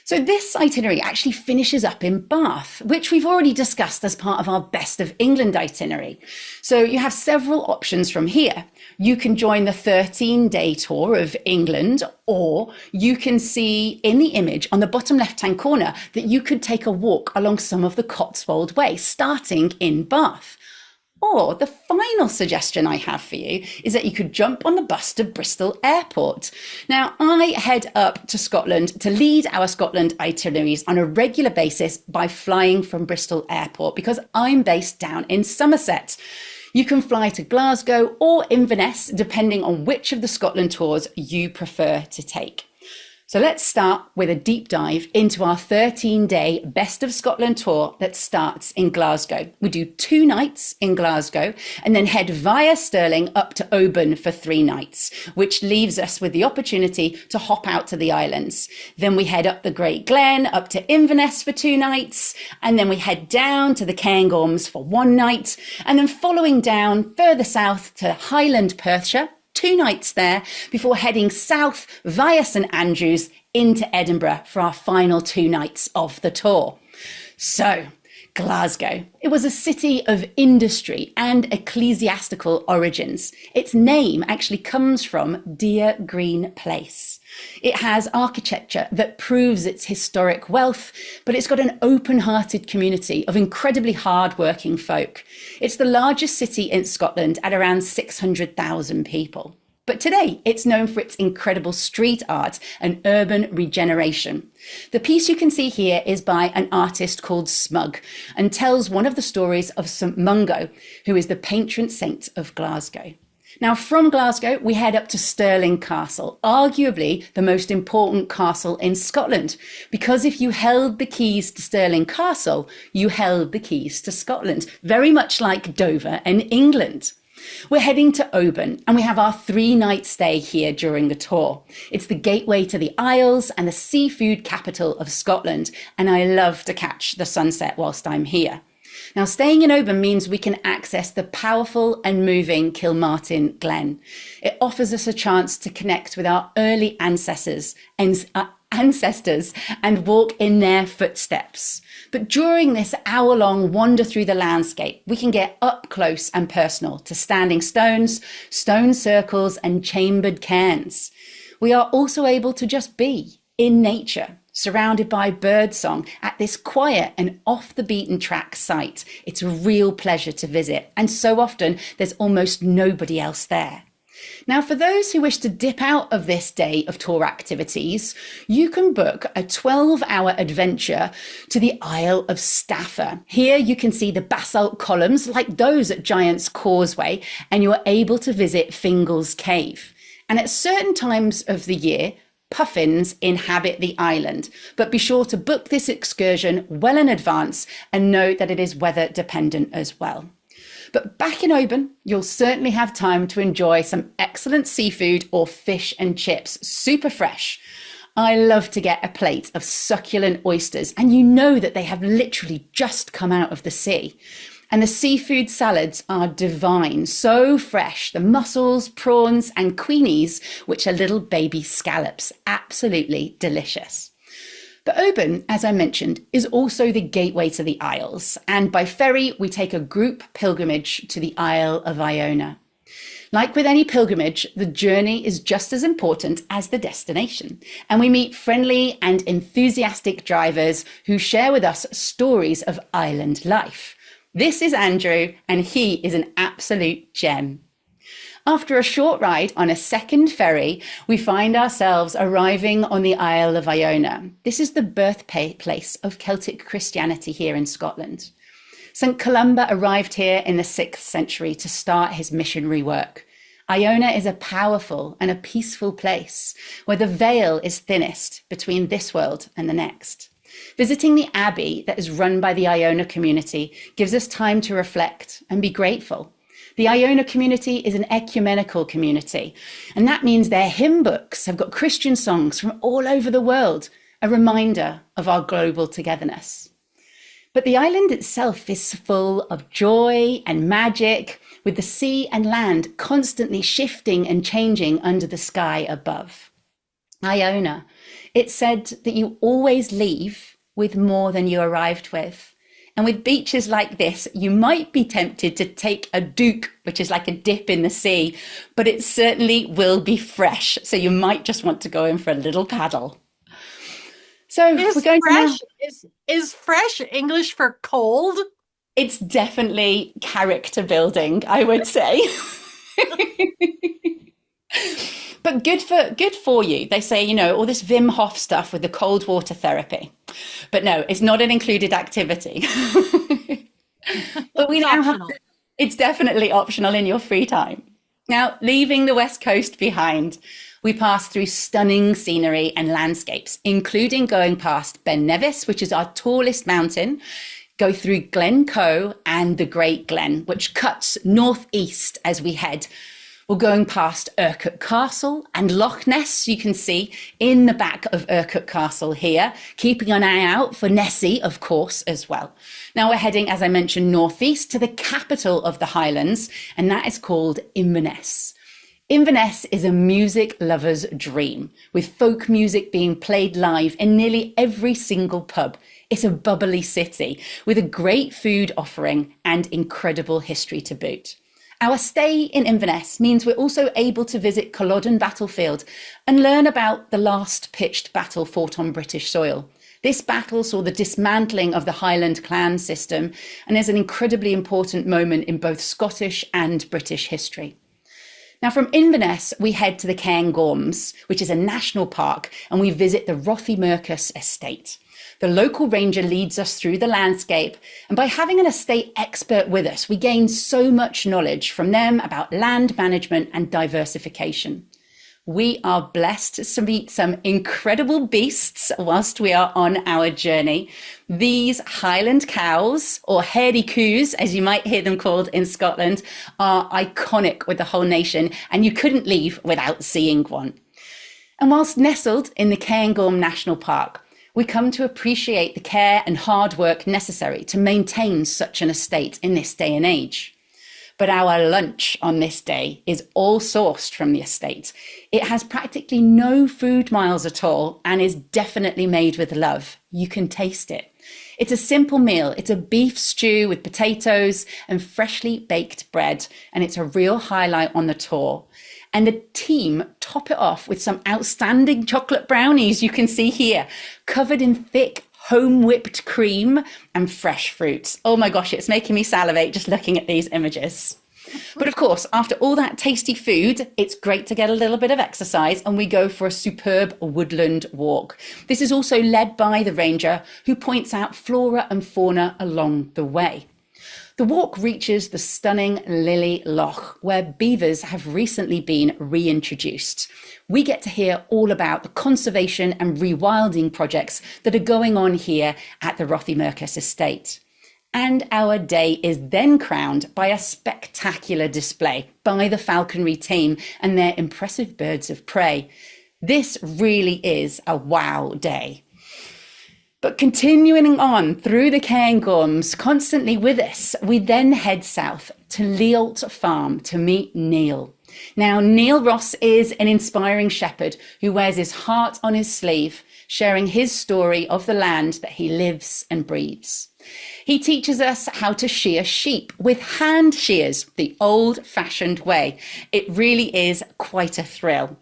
So this itinerary actually finishes up in Bath, which we've already discussed as part of our Best of England itinerary. So you have several options from here. You can join the 13-day tour of England, or you can see in the image on the bottom left-hand corner that you could take a walk along some of the Cotswold Way, starting in Bath. Or the final suggestion I have for you is that you could jump on the bus to Bristol Airport. Now, I head up to Scotland to lead our Scotland itineraries on a regular basis by flying from Bristol Airport because I'm based down in Somerset. You can fly to Glasgow or Inverness, depending on which of the Scotland tours you prefer to take. So let's start with a deep dive into our 13-day Best of Scotland tour that starts in Glasgow. We do 2 nights in Glasgow and then head via Stirling up to Oban for 3 nights, which leaves us with the opportunity to hop out to the islands. Then we head up the Great Glen up to Inverness for 2 nights, and then we head down to the Cairngorms for 1 night, and then following down further south to Highland Perthshire, 2 nights there before heading south via St Andrews into Edinburgh for our final 2 nights of the tour. So, Glasgow. It was a city of industry and ecclesiastical origins. Its name actually comes from Dear Green Place. It has architecture that proves its historic wealth, but it's got an open-hearted community of incredibly hard-working folk. It's the largest city in Scotland at around 600,000 people. But today, it's known for its incredible street art and urban regeneration. The piece you can see here is by an artist called Smug and tells one of the stories of St Mungo, who is the patron saint of Glasgow. Now, from Glasgow, we head up to Stirling Castle, arguably the most important castle in Scotland, because if you held the keys to Stirling Castle, you held the keys to Scotland, very much like Dover and England. We're heading to Oban and we have our 3-night stay here during the tour. It's the gateway to the Isles and the seafood capital of Scotland, and I love to catch the sunset whilst I'm here. Now, staying in Oban means we can access the powerful and moving Kilmartin Glen. It offers us a chance to connect with our early ancestors and walk in their footsteps. But during this hour-long wander through the landscape, we can get up close and personal to standing stones, stone circles, and chambered cairns. We are also able to just be in nature, surrounded by birdsong at this quiet and off-the-beaten-track site. It's a real pleasure to visit, and so often there's almost nobody else there. Now, for those who wish to dip out of this day of tour activities, you can book a 12-hour adventure to the Isle of Staffa. Here you can see the basalt columns like those at Giant's Causeway, and you're able to visit Fingal's Cave. And at certain times of the year, puffins inhabit the island, but be sure to book this excursion well in advance and note that it is weather dependent as well. But back in Oban, you'll certainly have time to enjoy some excellent seafood or fish and chips, super fresh. I love to get a plate of succulent oysters, and you know that they have literally just come out of the sea. And the seafood salads are divine, so fresh. The mussels, prawns, and queenies, which are little baby scallops, absolutely delicious. But Oban, as I mentioned, is also the gateway to the Isles, and by ferry we take a group pilgrimage to the Isle of Iona. Like with any pilgrimage, the journey is just as important as the destination, and we meet friendly and enthusiastic drivers who share with us stories of island life. This is Andrew, and he is an absolute gem. After a short ride on a second ferry, we find ourselves arriving on the Isle of Iona. This is the birthplace of Celtic Christianity here in Scotland. St Columba arrived here in the 6th century to start his missionary work. Iona is a powerful and a peaceful place where the veil is thinnest between this world and the next. Visiting the abbey that is run by the Iona community gives us time to reflect and be grateful. The Iona community is an ecumenical community, and that means their hymn books have got Christian songs from all over the world, a reminder of our global togetherness. But the island itself is full of joy and magic, with the sea and land constantly shifting and changing under the sky above. Iona, it's said that you always leave with more than you arrived with. And with beaches like this, you might be tempted to take a duke, which is like a dip in the sea, but it certainly will be fresh. So you might just want to go in for a little paddle. So we're going fresh, is fresh English for cold? It's definitely character building, I would say. But good for you. They say, you know, all this Wim Hof stuff with the cold water therapy. But no, it's not an included activity. But we now have to, it's definitely optional in your free time. Now, leaving the West Coast behind, we pass through stunning scenery and landscapes, including going past Ben Nevis, which is our tallest mountain, go through Glen Coe and the Great Glen, which cuts northeast as we head. We're going past Urquhart Castle and Loch Ness, you can see in the back of Urquhart Castle here, keeping an eye out for Nessie, of course, as well. Now we're heading, as I mentioned, northeast to the capital of the Highlands, and that is called Inverness. Inverness is a music lover's dream, with folk music being played live in nearly every single pub. It's a bubbly city with a great food offering and incredible history to boot. Our stay in Inverness means we're also able to visit Culloden battlefield and learn about the last pitched battle fought on British soil. This battle saw the dismantling of the Highland clan system and is an incredibly important moment in both Scottish and British history. Now, from Inverness, we head to the Cairngorms, which is a national park, and we visit the Rothiemurchus estate. The local ranger leads us through the landscape, and by having an estate expert with us, we gain so much knowledge from them about land management and diversification. We are blessed to meet some incredible beasts whilst we are on our journey. These Highland cows, or hairy coos, as you might hear them called in Scotland, are iconic with the whole nation, and you couldn't leave without seeing one. And whilst nestled in the Cairngorm National Park, we come to appreciate the care and hard work necessary to maintain such an estate in this day and age. But our lunch on this day is all sourced from the estate. It has practically no food miles at all and is definitely made with love. You can taste it. It's a simple meal. It's a beef stew with potatoes and freshly baked bread, and it's a real highlight on the tour. And the team top it off with some outstanding chocolate brownies you can see here, covered in thick home whipped cream and fresh fruits. Oh my gosh, it's making me salivate just looking at these images. But of course, after all that tasty food, it's great to get a little bit of exercise, and we go for a superb woodland walk. This is also led by the ranger, who points out flora and fauna along the way. The walk reaches the stunning Lily Loch, where beavers have recently been reintroduced. We get to hear all about the conservation and rewilding projects that are going on here at the Rothiemurchus estate. And our day is then crowned by a spectacular display by the falconry team and their impressive birds of prey. This really is a wow day. But continuing on through the Cairngorms, constantly with us, we then head south to Lealt Farm to meet Neil. Now, Neil Ross is an inspiring shepherd who wears his heart on his sleeve, sharing his story of the land that he lives and breathes. He teaches us how to shear sheep with hand shears, the old-fashioned way. It really is quite a thrill.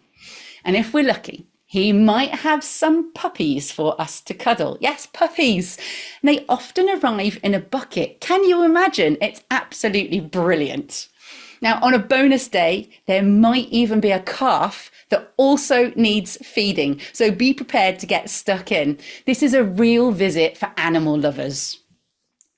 And if we're lucky, he might have some puppies for us to cuddle. Yes, puppies. And they often arrive in a bucket. Can you imagine? It's absolutely brilliant. Now, on a bonus day, there might even be a calf that also needs feeding. So be prepared to get stuck in. This is a real visit for animal lovers.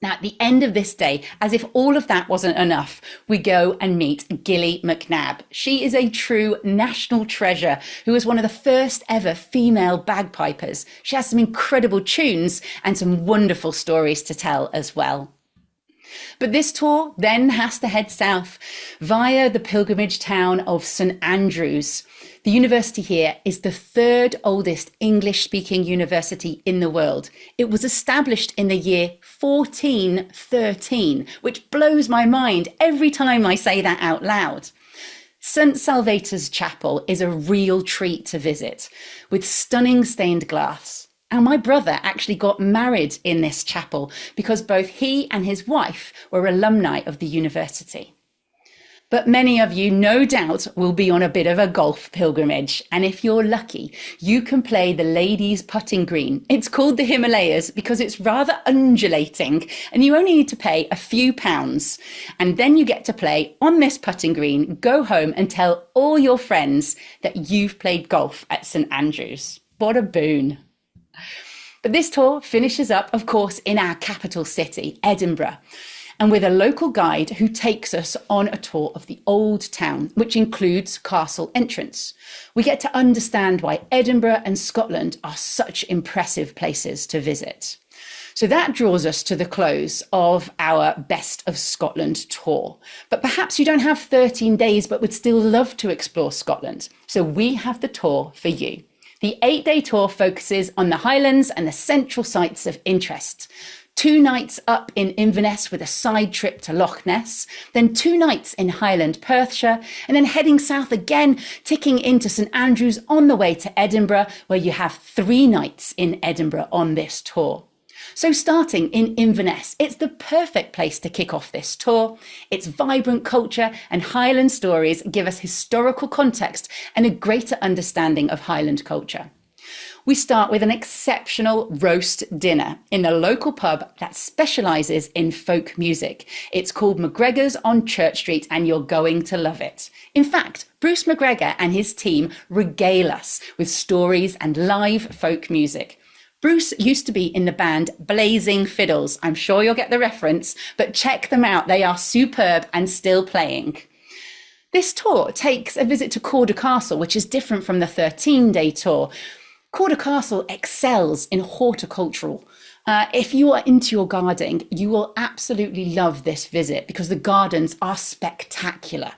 Now, at the end of this day, as if all of that wasn't enough, we go and meet Gilly McNabb. She is a true national treasure who was one of the first ever female bagpipers. She has some incredible tunes and some wonderful stories to tell as well. But this tour then has to head south via the pilgrimage town of St Andrews. The university here is the third oldest English-speaking university in the world. It was established in the year 1413, which blows my mind every time I say that out loud. St Salvator's Chapel is a real treat to visit, with stunning stained glass. And my brother actually got married in this chapel because both he and his wife were alumni of the university. But many of you, no doubt, will be on a bit of a golf pilgrimage. And if you're lucky, you can play the ladies' putting green. It's called the Himalayas because it's rather undulating and you only need to pay a few pounds. And then you get to play on this putting green, go home and tell all your friends that you've played golf at St Andrews. What a boon. But this tour finishes up, of course, in our capital city, Edinburgh, and with a local guide who takes us on a tour of the old town, which includes castle entrance. We get to understand why Edinburgh and Scotland are such impressive places to visit. So that draws us to the close of our Best of Scotland tour. But perhaps you don't have 13 days, but would still love to explore Scotland. So we have the tour for you. The 8-day tour focuses on the Highlands and the central sites of interest. 2 nights up in Inverness with a side trip to Loch Ness, then 2 nights in Highland Perthshire, and then heading south again, ticking into St Andrews on the way to Edinburgh, where you have 3 nights in Edinburgh on this tour. So starting in Inverness, it's the perfect place to kick off this tour. Its vibrant culture and Highland stories give us historical context and a greater understanding of Highland culture. We start with an exceptional roast dinner in a local pub that specialises in folk music. It's called McGregor's on Church Street, and you're going to love it. In fact, Bruce McGregor and his team regale us with stories and live folk music. Bruce used to be in the band Blazing Fiddles. I'm sure you'll get the reference, but check them out. They are superb and still playing. This tour takes a visit to Cawdor Castle, which is different from the 13-day tour. Cawdor Castle excels in horticultural. If you are into your gardening, you will absolutely love this visit because the gardens are spectacular.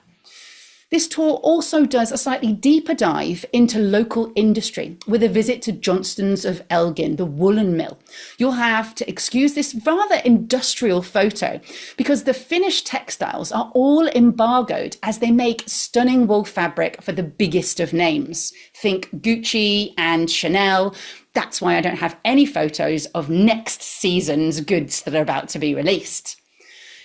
This tour also does a slightly deeper dive into local industry with a visit to Johnston's of Elgin, the woolen mill. You'll have to excuse this rather industrial photo because the Finnish textiles are all embargoed as they make stunning wool fabric for the biggest of names. Think Gucci and Chanel. That's why I don't have any photos of next season's goods that are about to be released.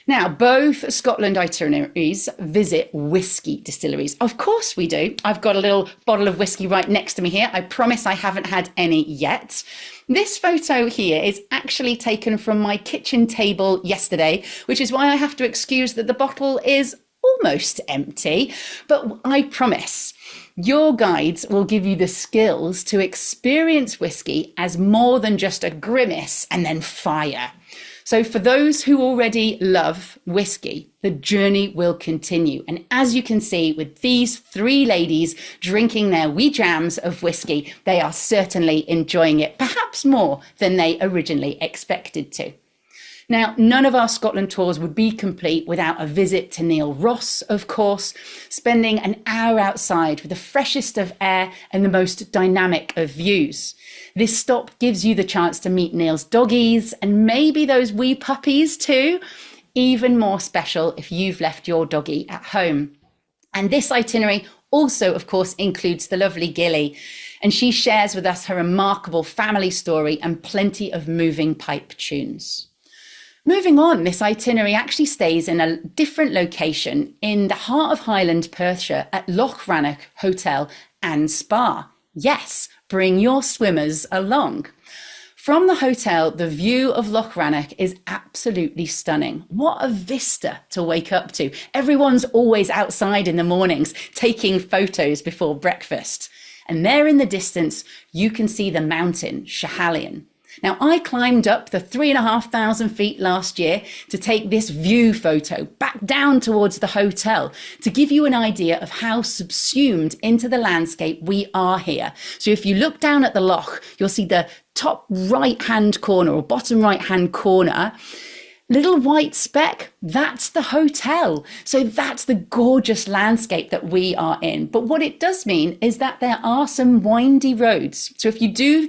Now, both Scotland itineraries visit whiskey distilleries. Of course we do. I've got a little bottle of whiskey right next to me here. I promise I haven't had any yet. This photo here is actually taken from my kitchen table yesterday, which is why I have to excuse that the bottle is almost empty. But I promise your guides will give you the skills to experience whiskey as more than just a grimace and then fire. So for those who already love whiskey, the journey will continue. And as you can see with these 3 ladies drinking their wee jams of whiskey, they are certainly enjoying it, perhaps more than they originally expected to. Now, none of our Scotland tours would be complete without a visit to Neil Ross, of course, spending an hour outside with the freshest of air and the most dynamic of views. This stop gives you the chance to meet Neil's doggies and maybe those wee puppies too. Even more special if you've left your doggie at home. And this itinerary also, of course, includes the lovely Gilly, and she shares with us her remarkable family story and plenty of moving pipe tunes. Moving on, this itinerary actually stays in a different location in the heart of Highland Perthshire at Loch Rannoch Hotel and Spa. Yes, bring your swimmers along. From the hotel, the view of Loch Rannoch is absolutely stunning. What a vista to wake up to. Everyone's always outside in the mornings taking photos before breakfast. And there in the distance, you can see the mountain, Schiehallion. Now, I climbed up the 3,500 feet last year to take this view photo back down towards the hotel to give you an idea of how subsumed into the landscape we are here. So if you look down at the loch, you'll see the top right-hand corner or bottom right-hand corner, little white speck, that's the hotel. So that's the gorgeous landscape that we are in. But what it does mean is that there are some windy roads. So if you do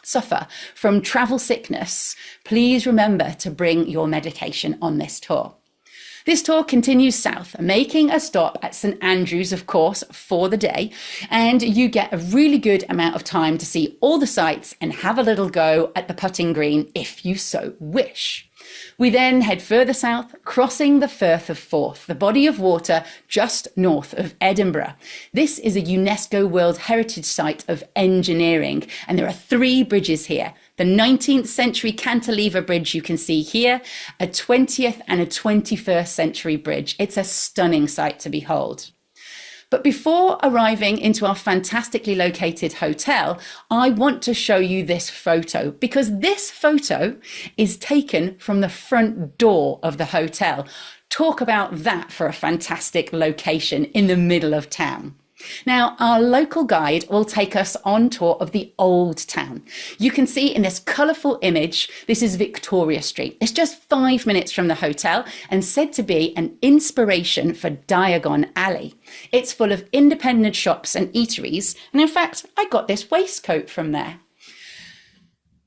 suffer from travel sickness, please remember to bring your medication on this tour. This tour continues south, making a stop at St Andrews, of course, for the day, and you get a really good amount of time to see all the sights and have a little go at the putting green if you so wish. We then head further south, crossing the Firth of Forth, the body of water just north of Edinburgh. This is a UNESCO World Heritage Site of engineering, and there are 3 bridges here. The 19th century cantilever bridge you can see here, a 20th and a 21st century bridge. It's a stunning sight to behold. But before arriving into our fantastically located hotel, I want to show you this photo because this photo is taken from the front door of the hotel. Talk about that for a fantastic location in the middle of town. Now, our local guide will take us on tour of the old town. You can see in this colourful image, this is Victoria Street. It's just 5 minutes from the hotel and said to be an inspiration for Diagon Alley. It's full of independent shops and eateries. And in fact, I got this waistcoat from there.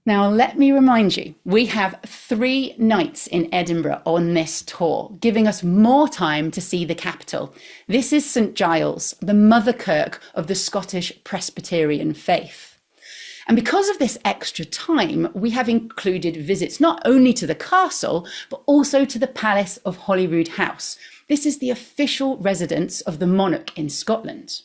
Now, let me remind you, we have 3 nights in Edinburgh on this tour, giving us more time to see the capital. This is St Giles, the mother kirk of the Scottish Presbyterian faith. And because of this extra time, we have included visits not only to the castle, but also to the Palace of Holyrood House. This is the official residence of the monarch in Scotland.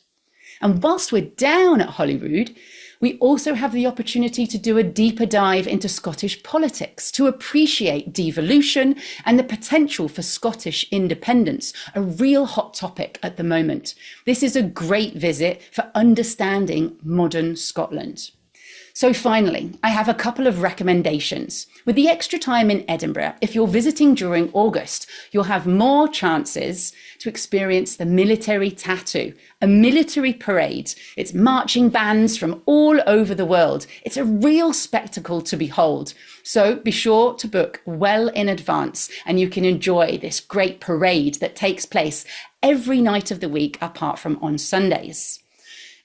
And whilst we're down at Holyrood, we also have the opportunity to do a deeper dive into Scottish politics, to appreciate devolution and the potential for Scottish independence, a real hot topic at the moment. This is a great visit for understanding modern Scotland. So finally, I have a couple of recommendations. With the extra time in Edinburgh, if you're visiting during August, you'll have more chances to experience the military tattoo, a military parade. It's marching bands from all over the world. It's a real spectacle to behold. So be sure to book well in advance and you can enjoy this great parade that takes place every night of the week apart from on Sundays.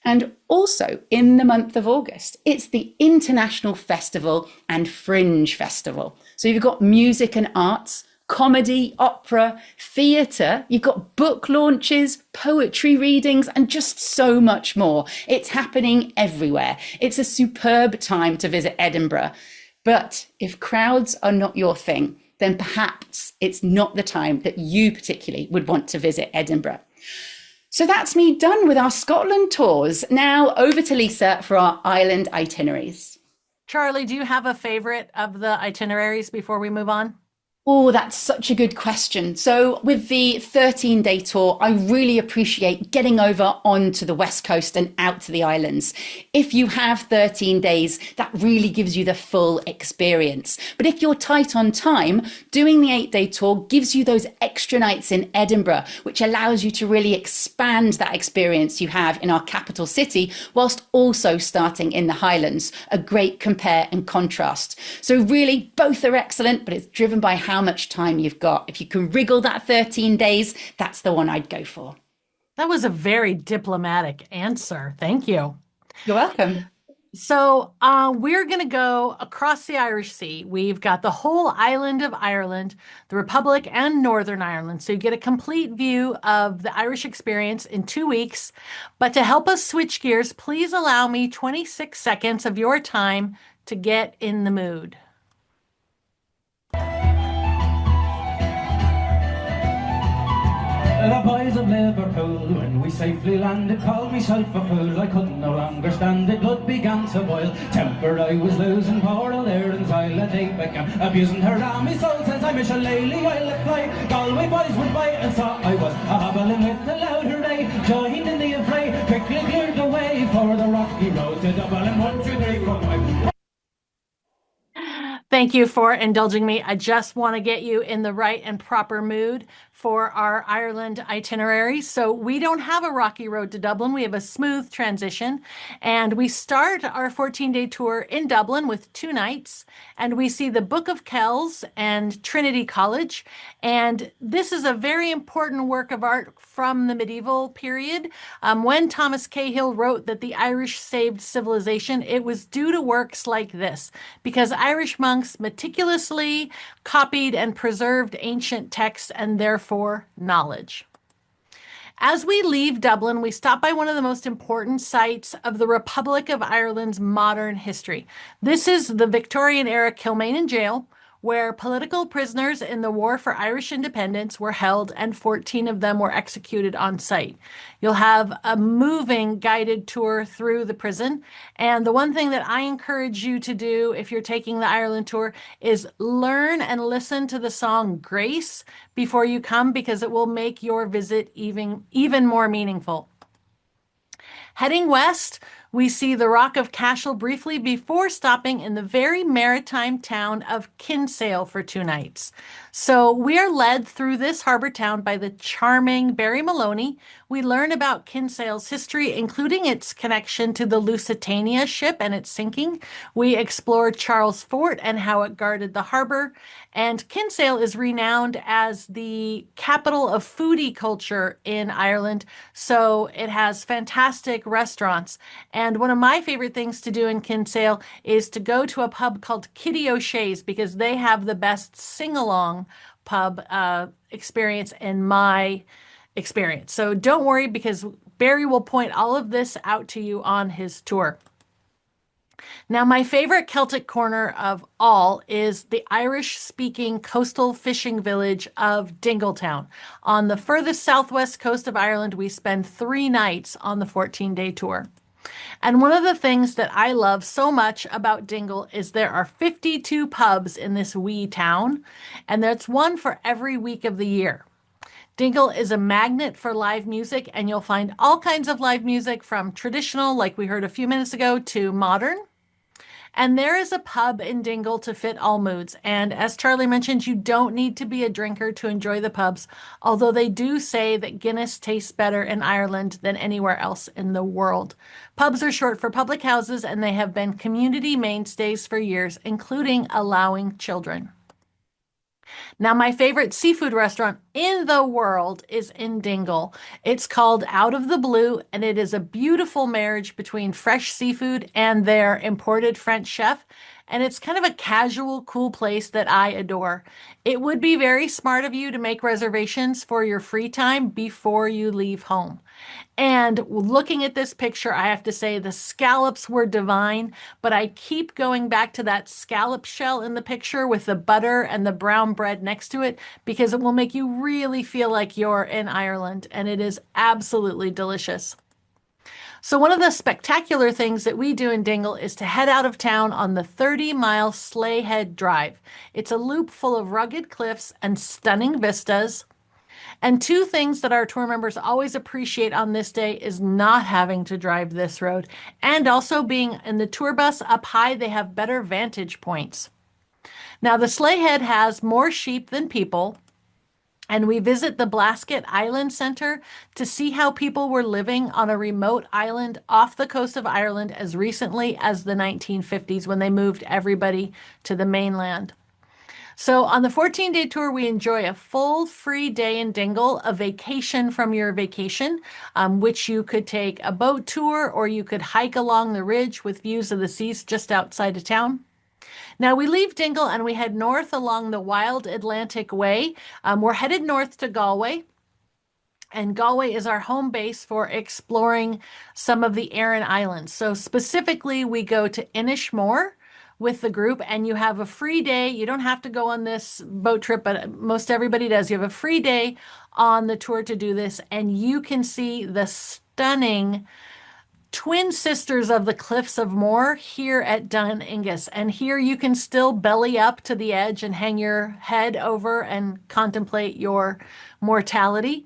And also in the month of August, it's the International Festival and Fringe Festival. So you've got music and arts, comedy, opera, theatre, you've got book launches, poetry readings, and just so much more. It's happening everywhere. It's a superb time to visit Edinburgh. But if crowds are not your thing, then perhaps it's not the time that you particularly would want to visit Edinburgh. So that's me done with our Scotland tours. Now over to Lisa for our island itineraries. Charlie, do you have a favorite of the itineraries before we move on? Oh, that's such a good question. So with the 13-day tour, I really appreciate getting over onto the West Coast and out to the islands. If you have 13 days, that really gives you the full experience. But if you're tight on time, doing the 8-day tour gives you those extra nights in Edinburgh, which allows you to really expand that experience you have in our capital city, whilst also starting in the Highlands. A great compare and contrast. So really, both are excellent, but it's driven by how much time you've got. If you can wriggle that 13 days, that's the one I'd go for. That was a very diplomatic answer. Thank you. You're welcome. So we're going to go across the Irish Sea. We've got the whole island of Ireland, the Republic, and Northern Ireland. So you get a complete view of the Irish experience in 2 weeks. But to help us switch gears, please allow me 26 seconds of your time to get in the mood. The boys of Liverpool, when we safely landed, called myself a fool. I could no longer stand it, blood began to boil. Temper I was losing, poor old Erin's Isle, they began abusing her army soul. Since I'm a shillelagh, I'll let fly. Galway boys would buy and saw I was a hobbling with the loud hooray. Joined in the affray, quickly cleared the way for the rocky road to Dublin. 1, 2, 3, 4, 5. Thank you for indulging me. I just want to get you in the right and proper mood for our Ireland itinerary. So we don't have a rocky road to Dublin. We have a smooth transition. And we start our 14-day tour in Dublin with 2 nights. And we see the Book of Kells and Trinity College. And this is a very important work of art from the medieval period. When Thomas Cahill wrote that the Irish saved civilization, it was due to works like this, because Irish monks meticulously copied and preserved ancient texts and therefore knowledge. As we leave Dublin, we stop by one of the most important sites of the Republic of Ireland's modern history. This is the Victorian-era Kilmainham Jail, where political prisoners in the War for Irish Independence were held, and 14 of them were executed on site. You'll have a moving guided tour through the prison. And the one thing that I encourage you to do if you're taking the Ireland tour is learn and listen to the song Grace before you come, because it will make your visit even more meaningful. Heading west, we see the Rock of Cashel briefly before stopping in the very maritime town of Kinsale for 2 nights. So we are led through this harbor town by the charming Barry Maloney. We learn about Kinsale's history, including its connection to the Lusitania ship and its sinking. We explore Charles Fort and how it guarded the harbor. And Kinsale is renowned as the capital of foodie culture in Ireland. So it has fantastic restaurants. And one of my favorite things to do in Kinsale is to go to a pub called Kitty O'Shea's because they have the best sing-along pub experience in my experience. So don't worry because Barry will point all of this out to you on his tour. Now, my favorite Celtic corner of all is the Irish-speaking coastal fishing village of Dingletown. On the furthest southwest coast of Ireland, we spend 3 nights on the 14-day tour. And one of the things that I love so much about Dingle is there are 52 pubs in this wee town, and there's one for every week of the year. Dingle is a magnet for live music, and you'll find all kinds of live music from traditional, like we heard a few minutes ago, to modern. And there is a pub in Dingle to fit all moods. And as Charlie mentioned, you don't need to be a drinker to enjoy the pubs, although they do say that Guinness tastes better in Ireland than anywhere else in the world. Pubs are short for public houses, and they have been community mainstays for years, including allowing children. Now, my favorite seafood restaurant in the world is in Dingle. It's called Out of the Blue, and it is a beautiful marriage between fresh seafood and their imported French chef. And it's kind of a casual, cool place that I adore. It would be very smart of you to make reservations for your free time before you leave home. And looking at this picture, I have to say the scallops were divine, but I keep going back to that scallop shell in the picture with the butter and the brown bread next to it because it will make you really feel like you're in Ireland, and it is absolutely delicious. So one of the spectacular things that we do in Dingle is to head out of town on the 30-mile Slayhead Drive. It's a loop full of rugged cliffs and stunning vistas. And 2 things that our tour members always appreciate on this day is not having to drive this road and also being in the tour bus up high, they have better vantage points. Now, the Slayhead has more sheep than people, and we visit the Blasket Island Center to see how people were living on a remote island off the coast of Ireland as recently as the 1950s when they moved everybody to the mainland. So on the 14-day tour, we enjoy a full free day in Dingle, a vacation from your vacation, which you could take a boat tour or you could hike along the ridge with views of the seas just outside of town. Now we leave Dingle and we head north along the Wild Atlantic Way. We're headed north to Galway. And Galway is our home base for exploring some of the Aran Islands. So specifically, we go to Inishmore with the group and you have a free day. You don't have to go on this boat trip, but most everybody does. You have a free day on the tour to do this, and you can see the stunning twin sisters of the Cliffs of Moher here at Dun Ingus. And here you can still belly up to the edge and hang your head over and contemplate your mortality.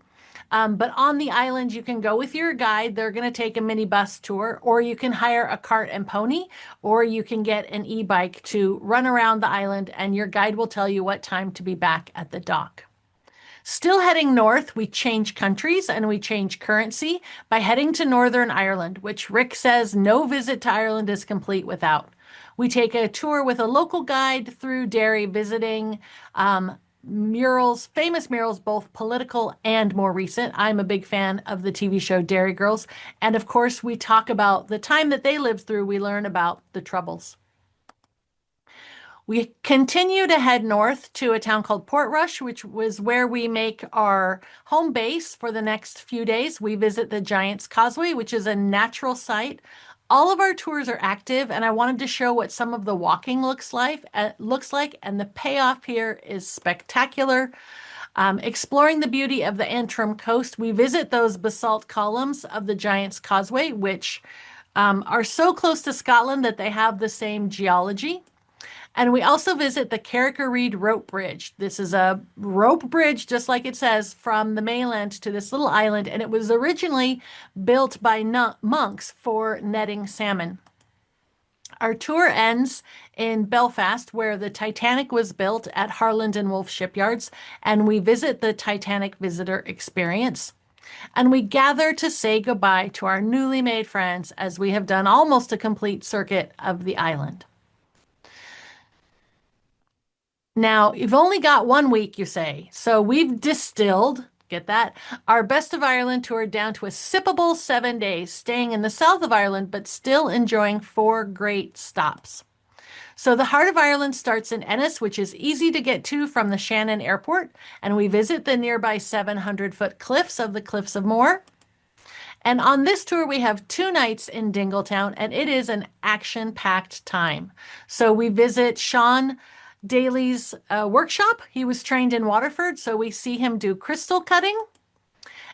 But on the island, you can go with your guide. They're going to take a minibus tour, or you can hire a cart and pony, or you can get an e-bike to run around the island, and your guide will tell you what time to be back at the dock. Still heading north, we change countries and we change currency by heading to Northern Ireland, which Rick says no visit to Ireland is complete without. We take a tour with a local guide through Derry, visiting murals, famous murals, both political and more recent. I'm a big fan of the TV show Derry Girls. And of course, we talk about the time that they lived through. We learn about the Troubles. We continue to head north to a town called Portrush, which was where we make our home base for the next few days. We visit the Giant's Causeway, which is a natural site. All of our tours are active, and I wanted to show what some of the walking looks like, and the payoff here is spectacular. Exploring the beauty of the Antrim coast, we visit those basalt columns of the Giant's Causeway, which are so close to Scotland that they have the same geology. And we also visit the Carrick-a-Reid rope bridge. This is a rope bridge, just like it says, from the mainland to this little island. And it was originally built by monks for netting salmon. Our tour ends in Belfast, where the Titanic was built at Harland and Wolff shipyards, and we visit the Titanic Visitor Experience. And we gather to say goodbye to our newly made friends as we have done almost a complete circuit of the island. Now, you've only got 1 week, you say, so we've distilled, get that, our Best of Ireland tour down to a sippable 7 days, staying in the south of Ireland, but still enjoying 4 great stops. So the heart of Ireland starts in Ennis, which is easy to get to from the Shannon Airport, and we visit the nearby 700-foot cliffs of the Cliffs of Moher. And on this tour, we have 2 nights in Dingletown, and it is an action-packed time. So we visit Sean Daly's workshop. He was trained in Waterford, so we see him do crystal cutting.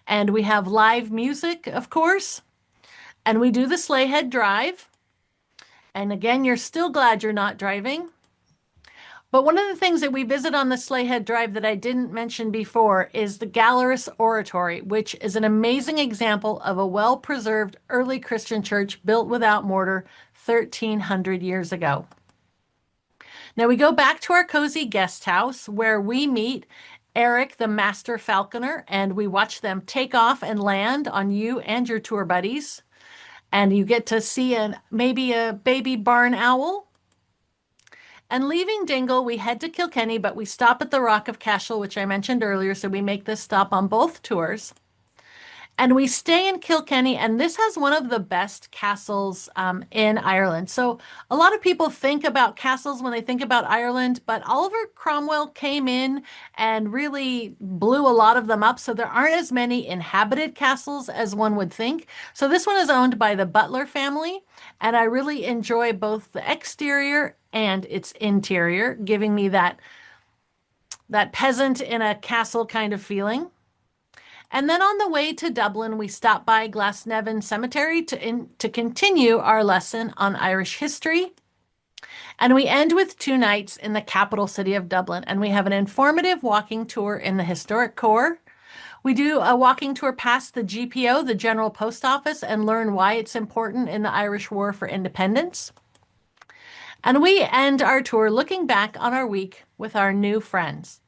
And we have live music, of course. And we do the Sleighhead Drive. And again, you're still glad you're not driving. But one of the things that we visit on the Sleighhead Drive that I didn't mention before is the Gallerist Oratory, which is an amazing example of a well-preserved early Christian church built without mortar 1,300 years ago. Now we go back to our cozy guest house where we meet Eric, the master falconer, and we watch them take off and land on you and your tour buddies. And you get to see maybe a baby barn owl. And leaving Dingle, we head to Kilkenny, but we stop at the Rock of Cashel, which I mentioned earlier, so we make this stop on both tours. And we stay in Kilkenny, and this has one of the best castles in Ireland. So a lot of people think about castles when they think about Ireland, but Oliver Cromwell came in and really blew a lot of them up. So there aren't as many inhabited castles as one would think. So this one is owned by the Butler family, and I really enjoy both the exterior and its interior, giving me that peasant in a castle kind of feeling. And then on the way to Dublin, we stop by Glasnevin Cemetery to continue our lesson on Irish history. And we end with 2 nights in the capital city of Dublin. And we have an informative walking tour in the historic core. We do a walking tour past the GPO, the General Post Office, and learn why it's important in the Irish War for Independence. And we end our tour looking back on our week with our new friends.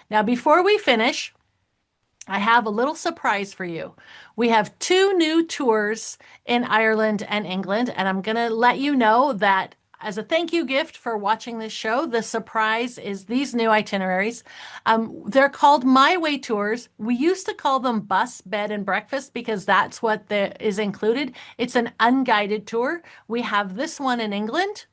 Now, before we finish, I have a little surprise for you. We have 2 new tours in Ireland and England, and I'm going to let you know that as a thank you gift for watching this show, the surprise is these new itineraries. They're called My Way Tours. We used to call them bus, bed, and breakfast because that's what is included. It's an unguided tour. We have this one in England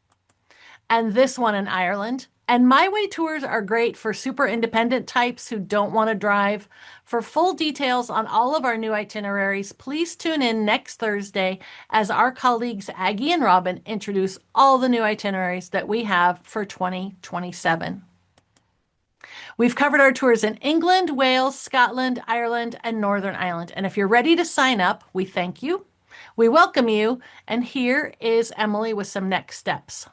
and this one in Ireland. And My Way Tours are great for super independent types who don't want to drive. For full details on all of our new itineraries, please tune in next Thursday as our colleagues Aggie and Robin introduce all the new itineraries that we have for 2027. We've covered our tours in England, Wales, Scotland, Ireland, and Northern Ireland. And if you're ready to sign up, we thank you. We welcome you. And here is Emily with some next steps.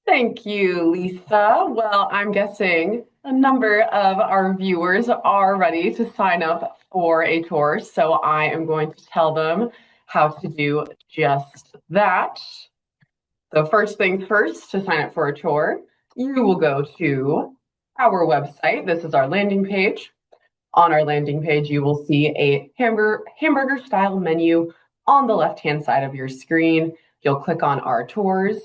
Thank you, Lisa. Well, I'm guessing a number of our viewers are ready to sign up for a tour, so I am going to tell them how to do just that. So first things first, to sign up for a tour, you will go to our website. This is our landing page. On our landing page, you will see a hamburger-style menu on the left-hand side of your screen. You'll click on our tours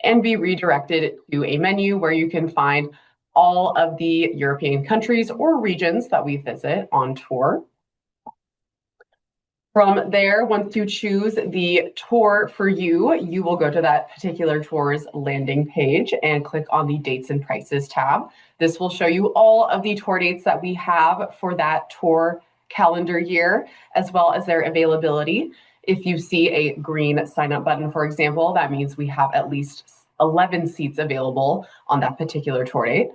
and be redirected to a menu where you can find all of the European countries or regions that we visit on tour. From there, once you choose the tour for you, you will go to that particular tour's landing page and click on the Dates and Prices tab. This will show you all of the tour dates that we have for that tour calendar year, as well as their availability. If you see a green sign up button, for example, that means we have at least 11 seats available on that particular tour date.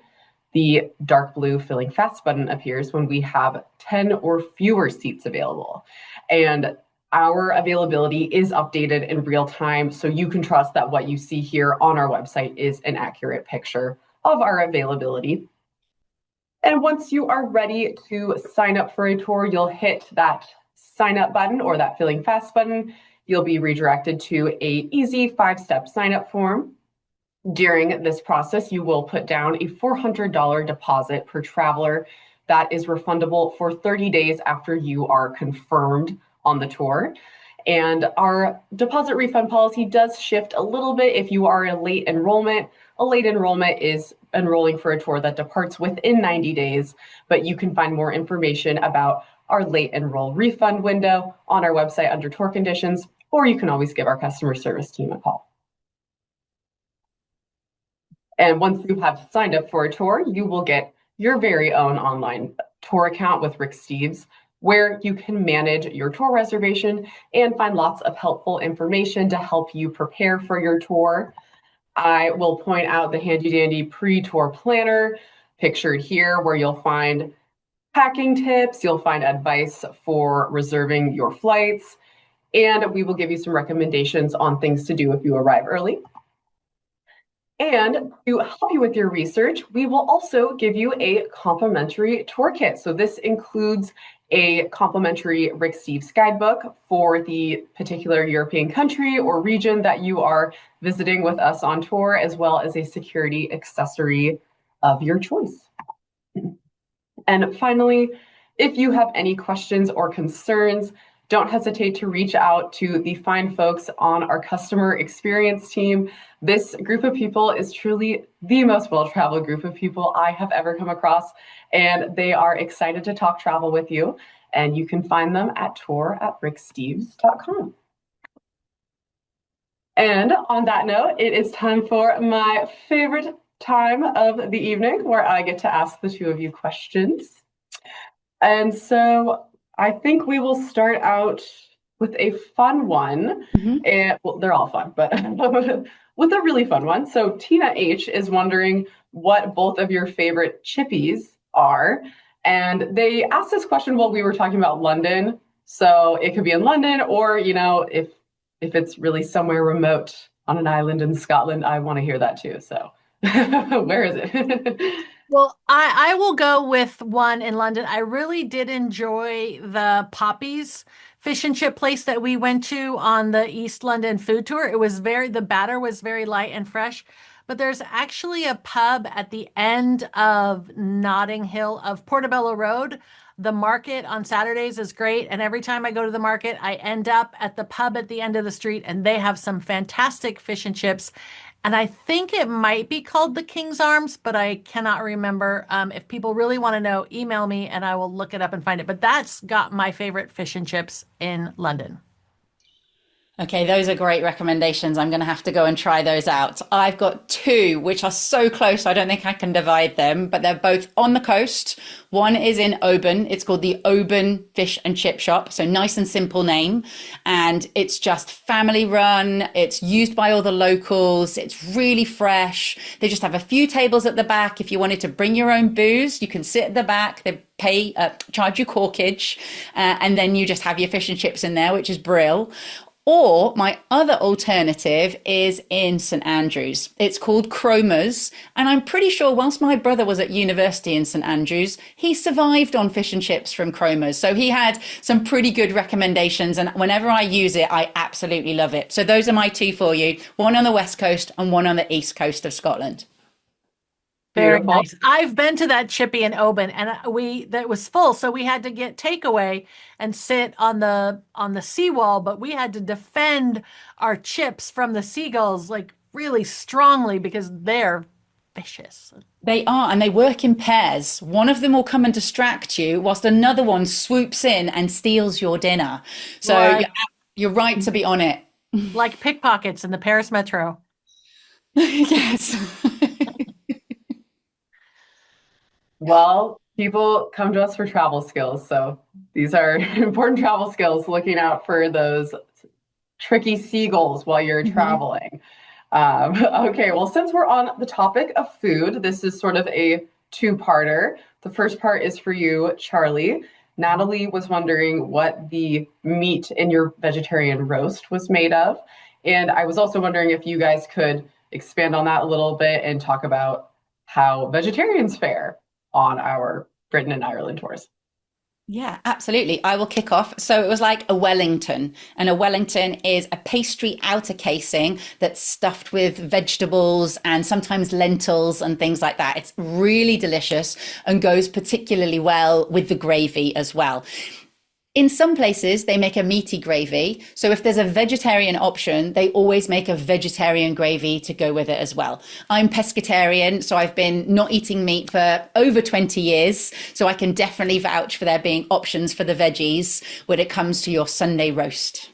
The dark blue filling fast button appears when we have 10 or fewer seats available. And our availability is updated in real time, so you can trust that what you see here on our website is an accurate picture of our availability. And once you are ready to sign up for a tour, you'll hit that sign up button or that filling fast button. you'll be redirected to a easy 5-step sign-up form. During this process, you will put down a $400 deposit per traveler that is refundable for 30 days after you are confirmed on the tour. And our deposit refund policy does shift a little bit if you are a late enrollment. A late enrollment is enrolling for a tour that departs within 90 days, but you can find more information about our late enroll refund window on our website under tour conditions, or you can always give our customer service team a call. And once you have signed up for a tour, you will get your very own online tour account with Rick Steves, where you can manage your tour reservation and find lots of helpful information to help you prepare for your tour. I will point out the handy dandy pre-tour planner pictured here, where you'll find packing tips, you'll find advice for reserving your flights, and we will give you some recommendations on things to do if you arrive early. And to help you with your research, we will also give you a complimentary tour kit. So this includes a complimentary Rick Steves guidebook for the particular European country or region that you are visiting with us on tour, as well as a security accessory of your choice. And finally, if you have any questions or concerns, don't hesitate to reach out to the fine folks on our customer experience team. This group of people is truly the most well-traveled group of people I have ever come across, and they are excited to talk travel with you. And you can find them at tour@ricksteves.com. And on that note, it is time for my favorite time of the evening, where I get to ask the two of you questions. And so I think we will start out with a fun one. And well, they're all fun, but with a really fun one. So Tina H is wondering what both of your favorite chippies are. And they asked this question while we were talking about London. So it could be in London, or, you know, if it's really somewhere remote on an island in Scotland, I want to hear that too. So where is it? Well, I will go with one in London. I really did enjoy the Poppy's fish and chip place that we went to on the East London food tour. The batter was very light and fresh. But there's actually a pub at the end of Notting Hill of Portobello Road. The market on Saturdays is great. And every time I go to the market, I end up at the pub at the end of the street, and they have some fantastic fish and chips. And I think it might be called the King's Arms, but I cannot remember. If people really want to know, email me and I will look it up and find it. But that's got my favorite fish and chips in London. Okay, those are great recommendations. I'm going to have to go and try those out. I've got two, which are so close, I don't think I can divide them, but they're both on the coast. One is in Oban. It's called the Oban Fish and Chip Shop. So nice and simple name. And it's just family run. It's used by all the locals. It's really fresh. They just have a few tables at the back. If you wanted to bring your own booze, you can sit at the back. They charge you corkage, and then you just have your fish and chips in there, which is brill. Or my other alternative is in St Andrews. It's called Cromer's. And I'm pretty sure whilst my brother was at university in St Andrews, he survived on fish and chips from Cromer's. So he had some pretty good recommendations. And whenever I use it, I absolutely love it. So those are my two for you. One on the west coast and one on the east coast of Scotland. Very nice. I've been to that chippy in Oban, and that was full, so we had to get takeaway and sit on the seawall, but we had to defend our chips from the seagulls like really strongly because they're vicious. They are, and they work in pairs. One of them will come and distract you whilst another one swoops in and steals your dinner. So you're right to be on it. Like pickpockets in the Paris metro. Yes. Well, people come to us for travel skills, so these are important travel skills, looking out for those tricky seagulls while you're traveling. Okay, well, since we're on the topic of food, this is sort of a two-parter. The first part is for you, Charlie. Natalie was wondering what the meat in your vegetarian roast was made of. And I was also wondering if you guys could expand on that a little bit and talk about how vegetarians fare on our Britain and Ireland tours. Yeah, absolutely. I will kick off. So it was like a Wellington, and a Wellington is a pastry outer casing that's stuffed with vegetables and sometimes lentils and things like that. It's really delicious and goes particularly well with the gravy as well. In some places, they make a meaty gravy. So if there's a vegetarian option, they always make a vegetarian gravy to go with it as well. I'm pescatarian, so I've been not eating meat for over 20 years. So I can definitely vouch for there being options for the veggies when it comes to your Sunday roast.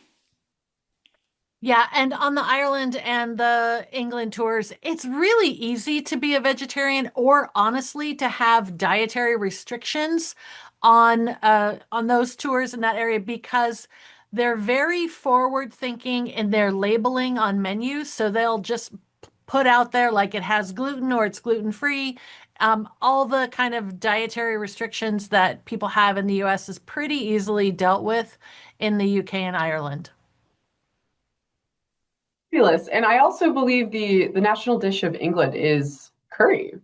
Yeah, and on the Ireland and the England tours, it's really easy to be a vegetarian or honestly to have dietary restrictions on those tours in that area because they're very forward thinking in their labeling on menus. So they'll just put out there like it has gluten or it's gluten free. All the kind of dietary restrictions that people have in the US is pretty easily dealt with in the UK and Ireland. Fabulous. And I also believe the national dish of England is curry.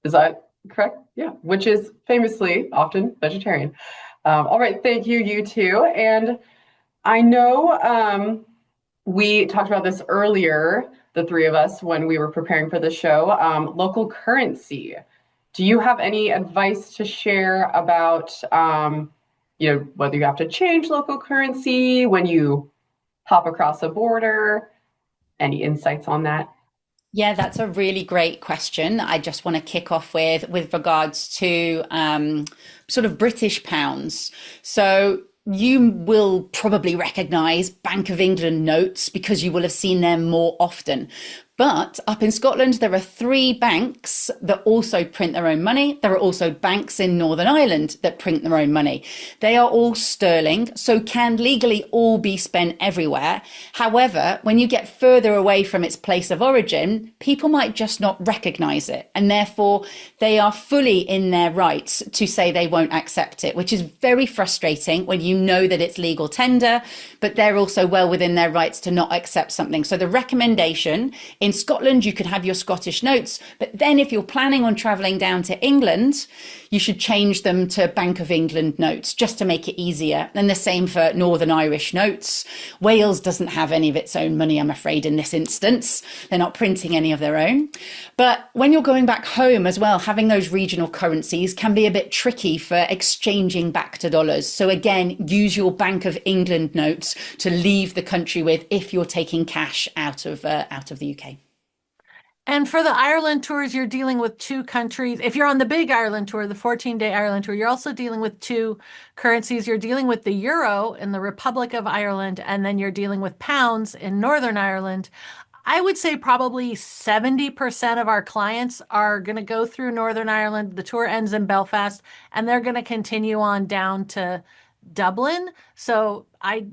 Is that correct? Yeah, which is famously often vegetarian. All right, thank you, you two. And I know we talked about this earlier, the three of us, when we were preparing for the show. Local currency. Do you have any advice to share about, whether you have to change local currency when you hop across a border? Any insights on that? Yeah, that's a really great question. I just want to kick off with regards to sort of British pounds. So you will probably recognize Bank of England notes because you will have seen them more often. But up in Scotland, there are three banks that also print their own money. There are also banks in Northern Ireland that print their own money. They are all sterling, so can legally all be spent everywhere. However, when you get further away from its place of origin, people might just not recognize it. And therefore, they are fully in their rights to say they won't accept it, which is very frustrating when you know that it's legal tender, but they're also well within their rights to not accept something. So the recommendation in Scotland, you could have your Scottish notes, but then if you're planning on traveling down to England, you should change them to Bank of England notes just to make it easier. And the same for Northern Irish notes. Wales doesn't have any of its own money, I'm afraid, in this instance. They're not printing any of their own. But when you're going back home as well, having those regional currencies can be a bit tricky for exchanging back to dollars. So again, use your Bank of England notes to leave the country with if you're taking cash out of the UK. And for the Ireland tours, you're dealing with two countries. If you're on the big Ireland tour, the 14-day Ireland tour, you're also dealing with two currencies. You're dealing with the euro in the Republic of Ireland, and then you're dealing with pounds in Northern Ireland. I would say probably 70% of our clients are going to go through Northern Ireland. The tour ends in Belfast, and they're going to continue on down to Dublin. So I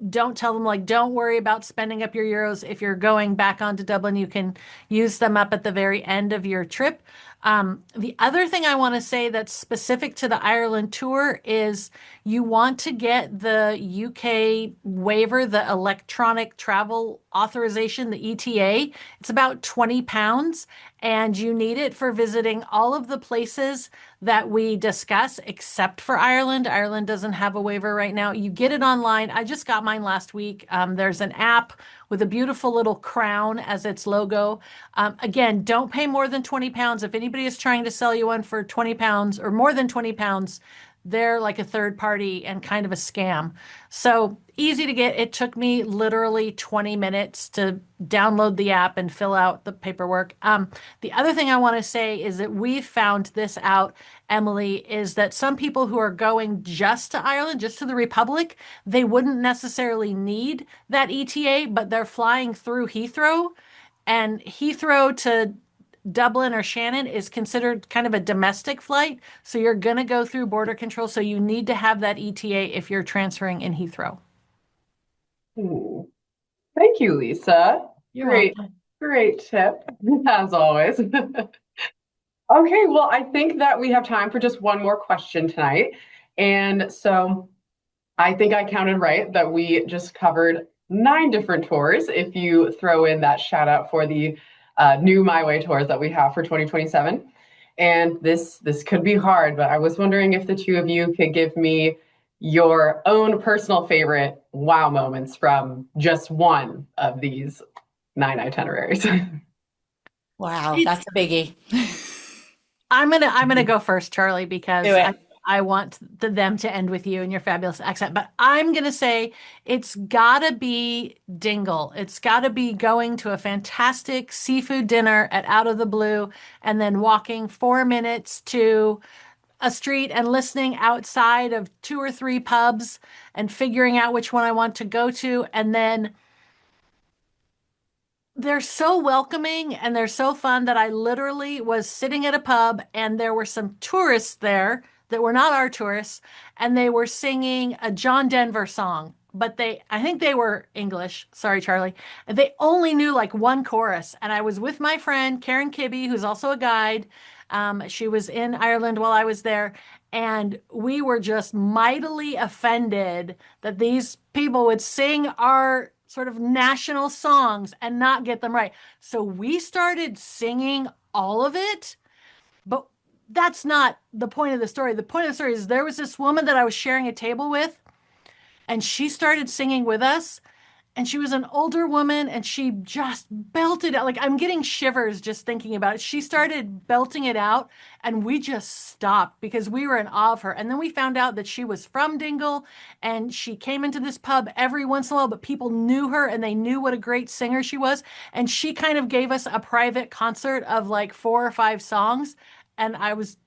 don't tell them like, don't worry about spending up your euros. If you're going back onto Dublin, you can use them up at the very end of your trip. The other thing I want to say that's specific to the Ireland tour is you want to get the UK waiver, the electronic travel authorization, the ETA. It's about £20, and you need it for visiting all of the places that we discuss, except for Ireland. Ireland doesn't have a waiver right now. You get it online. I just got mine last week. There's an app with a beautiful little crown as its logo. Again, don't pay more than £20. If anybody is trying to sell you one for £20 or more than £20, they're like a third party and kind of a scam. So easy to get. It took me literally 20 minutes to download the app and fill out the paperwork. The other thing I want to say is that we found this out, Emily, is that some people who are going just to Ireland, just to the Republic, they wouldn't necessarily need that ETA, but they're flying through Heathrow, and Heathrow to Dublin or Shannon is considered kind of a domestic flight. So you're going to go through border control. So you need to have that ETA if you're transferring in Heathrow. Ooh. Thank you, Lisa. You're Great, welcome. great tip, as always. Okay, well, I think that we have time for just one more question tonight. And so I think I counted right that we just covered 9 different tours if you throw in that shout out for the new My Way tours that we have for 2027. And this could be hard, but I was wondering if the two of you could give me your own personal favorite wow moments from just one of these 9 itineraries. Wow, that's a biggie. I'm gonna go first, Charlie, because Do it. I want them to end with you and your fabulous accent. But I'm gonna say it's gotta be Dingle. It's gotta be going to a fantastic seafood dinner at Out of the Blue and then walking 4 minutes to a street and listening outside of 2 or 3 pubs and figuring out which one I want to go to. And then they're so welcoming and they're so fun that I literally was sitting at a pub and there were some tourists there that were not our tourists, and they were singing a John Denver song. But I think they were English. Sorry, Charlie. They only knew like one chorus. And I was with my friend, Karen Kibbe, who's also a guide. She was in Ireland while I was there. And we were just mightily offended that these people would sing our sort of national songs and not get them right. So we started singing all of it, but that's not the point of the story. The point of the story is there was this woman that I was sharing a table with, and she started singing with us. And she was an older woman and she just belted out. Like, I'm getting shivers just thinking about it. She started belting it out and we just stopped because we were in awe of her. And then we found out that she was from Dingle and she came into this pub every once in a while, but people knew her and they knew what a great singer she was. And she kind of gave us a private concert of like 4 or 5 songs. And I was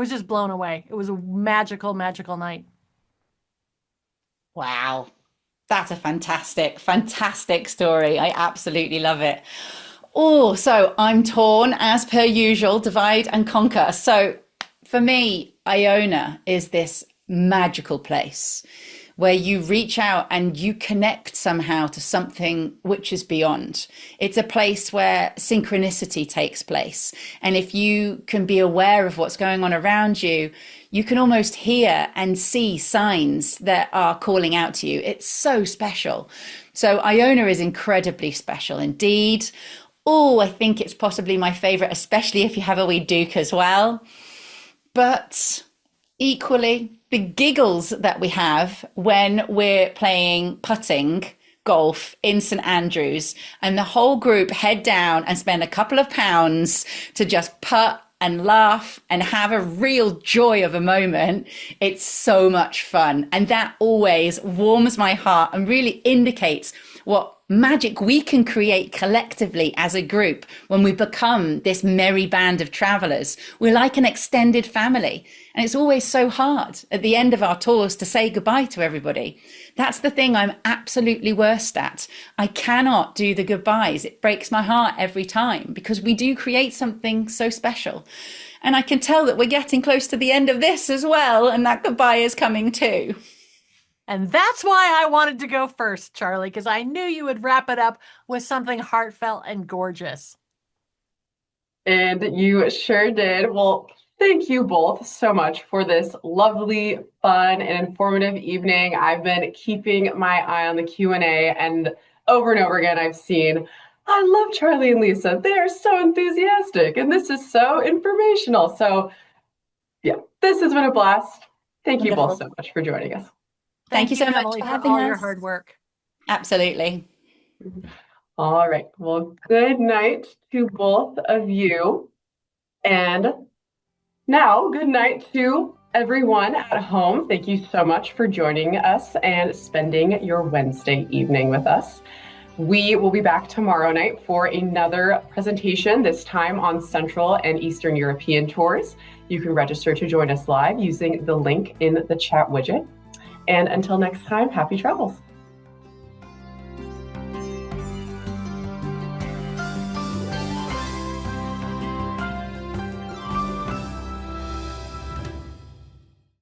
just blown away. It was a magical, magical night. Wow. That's a fantastic, fantastic story. I absolutely love it. Oh, so I'm torn as per usual, divide and conquer. So for me, Iona is this magical place where you reach out and you connect somehow to something which is beyond. It's a place where synchronicity takes place. And if you can be aware of what's going on around you, you can almost hear and see signs that are calling out to you. It's so special. So Iona is incredibly special indeed. Oh, I think it's possibly my favorite, especially if you have a wee duke as well. But equally, the giggles that we have when we're playing putting golf in St Andrews and the whole group head down and spend a couple of pounds to just putt and laugh and have a real joy of a moment. It's so much fun. And that always warms my heart and really indicates what magic we can create collectively as a group when we become this merry band of travelers. We're like an extended family. And it's always so hard at the end of our tours to say goodbye to everybody. That's the thing I'm absolutely worst at. I cannot do the goodbyes. It breaks my heart every time because we do create something so special. And I can tell that we're getting close to the end of this as well. And that goodbye is coming too. And that's why I wanted to go first, Charlie, because I knew you would wrap it up with something heartfelt and gorgeous. And you sure did. Well, thank you both so much for this lovely, fun, and informative evening. I've been keeping my eye on the Q&A, and over again, I've seen, I love Charlie and Lisa. They are so enthusiastic, and this is so informational. So, yeah, this has been a blast. Thank you both so much for joining us. Thank you so much Emily, for for having all us. your hard work. Absolutely. All right. Well, good night to both of you. And now, good night to everyone at home. Thank you so much for joining us and spending your Wednesday evening with us. We will be back tomorrow night for another presentation, this time on Central and Eastern European tours. You can register to join us live using the link in the chat widget. And until next time, happy travels.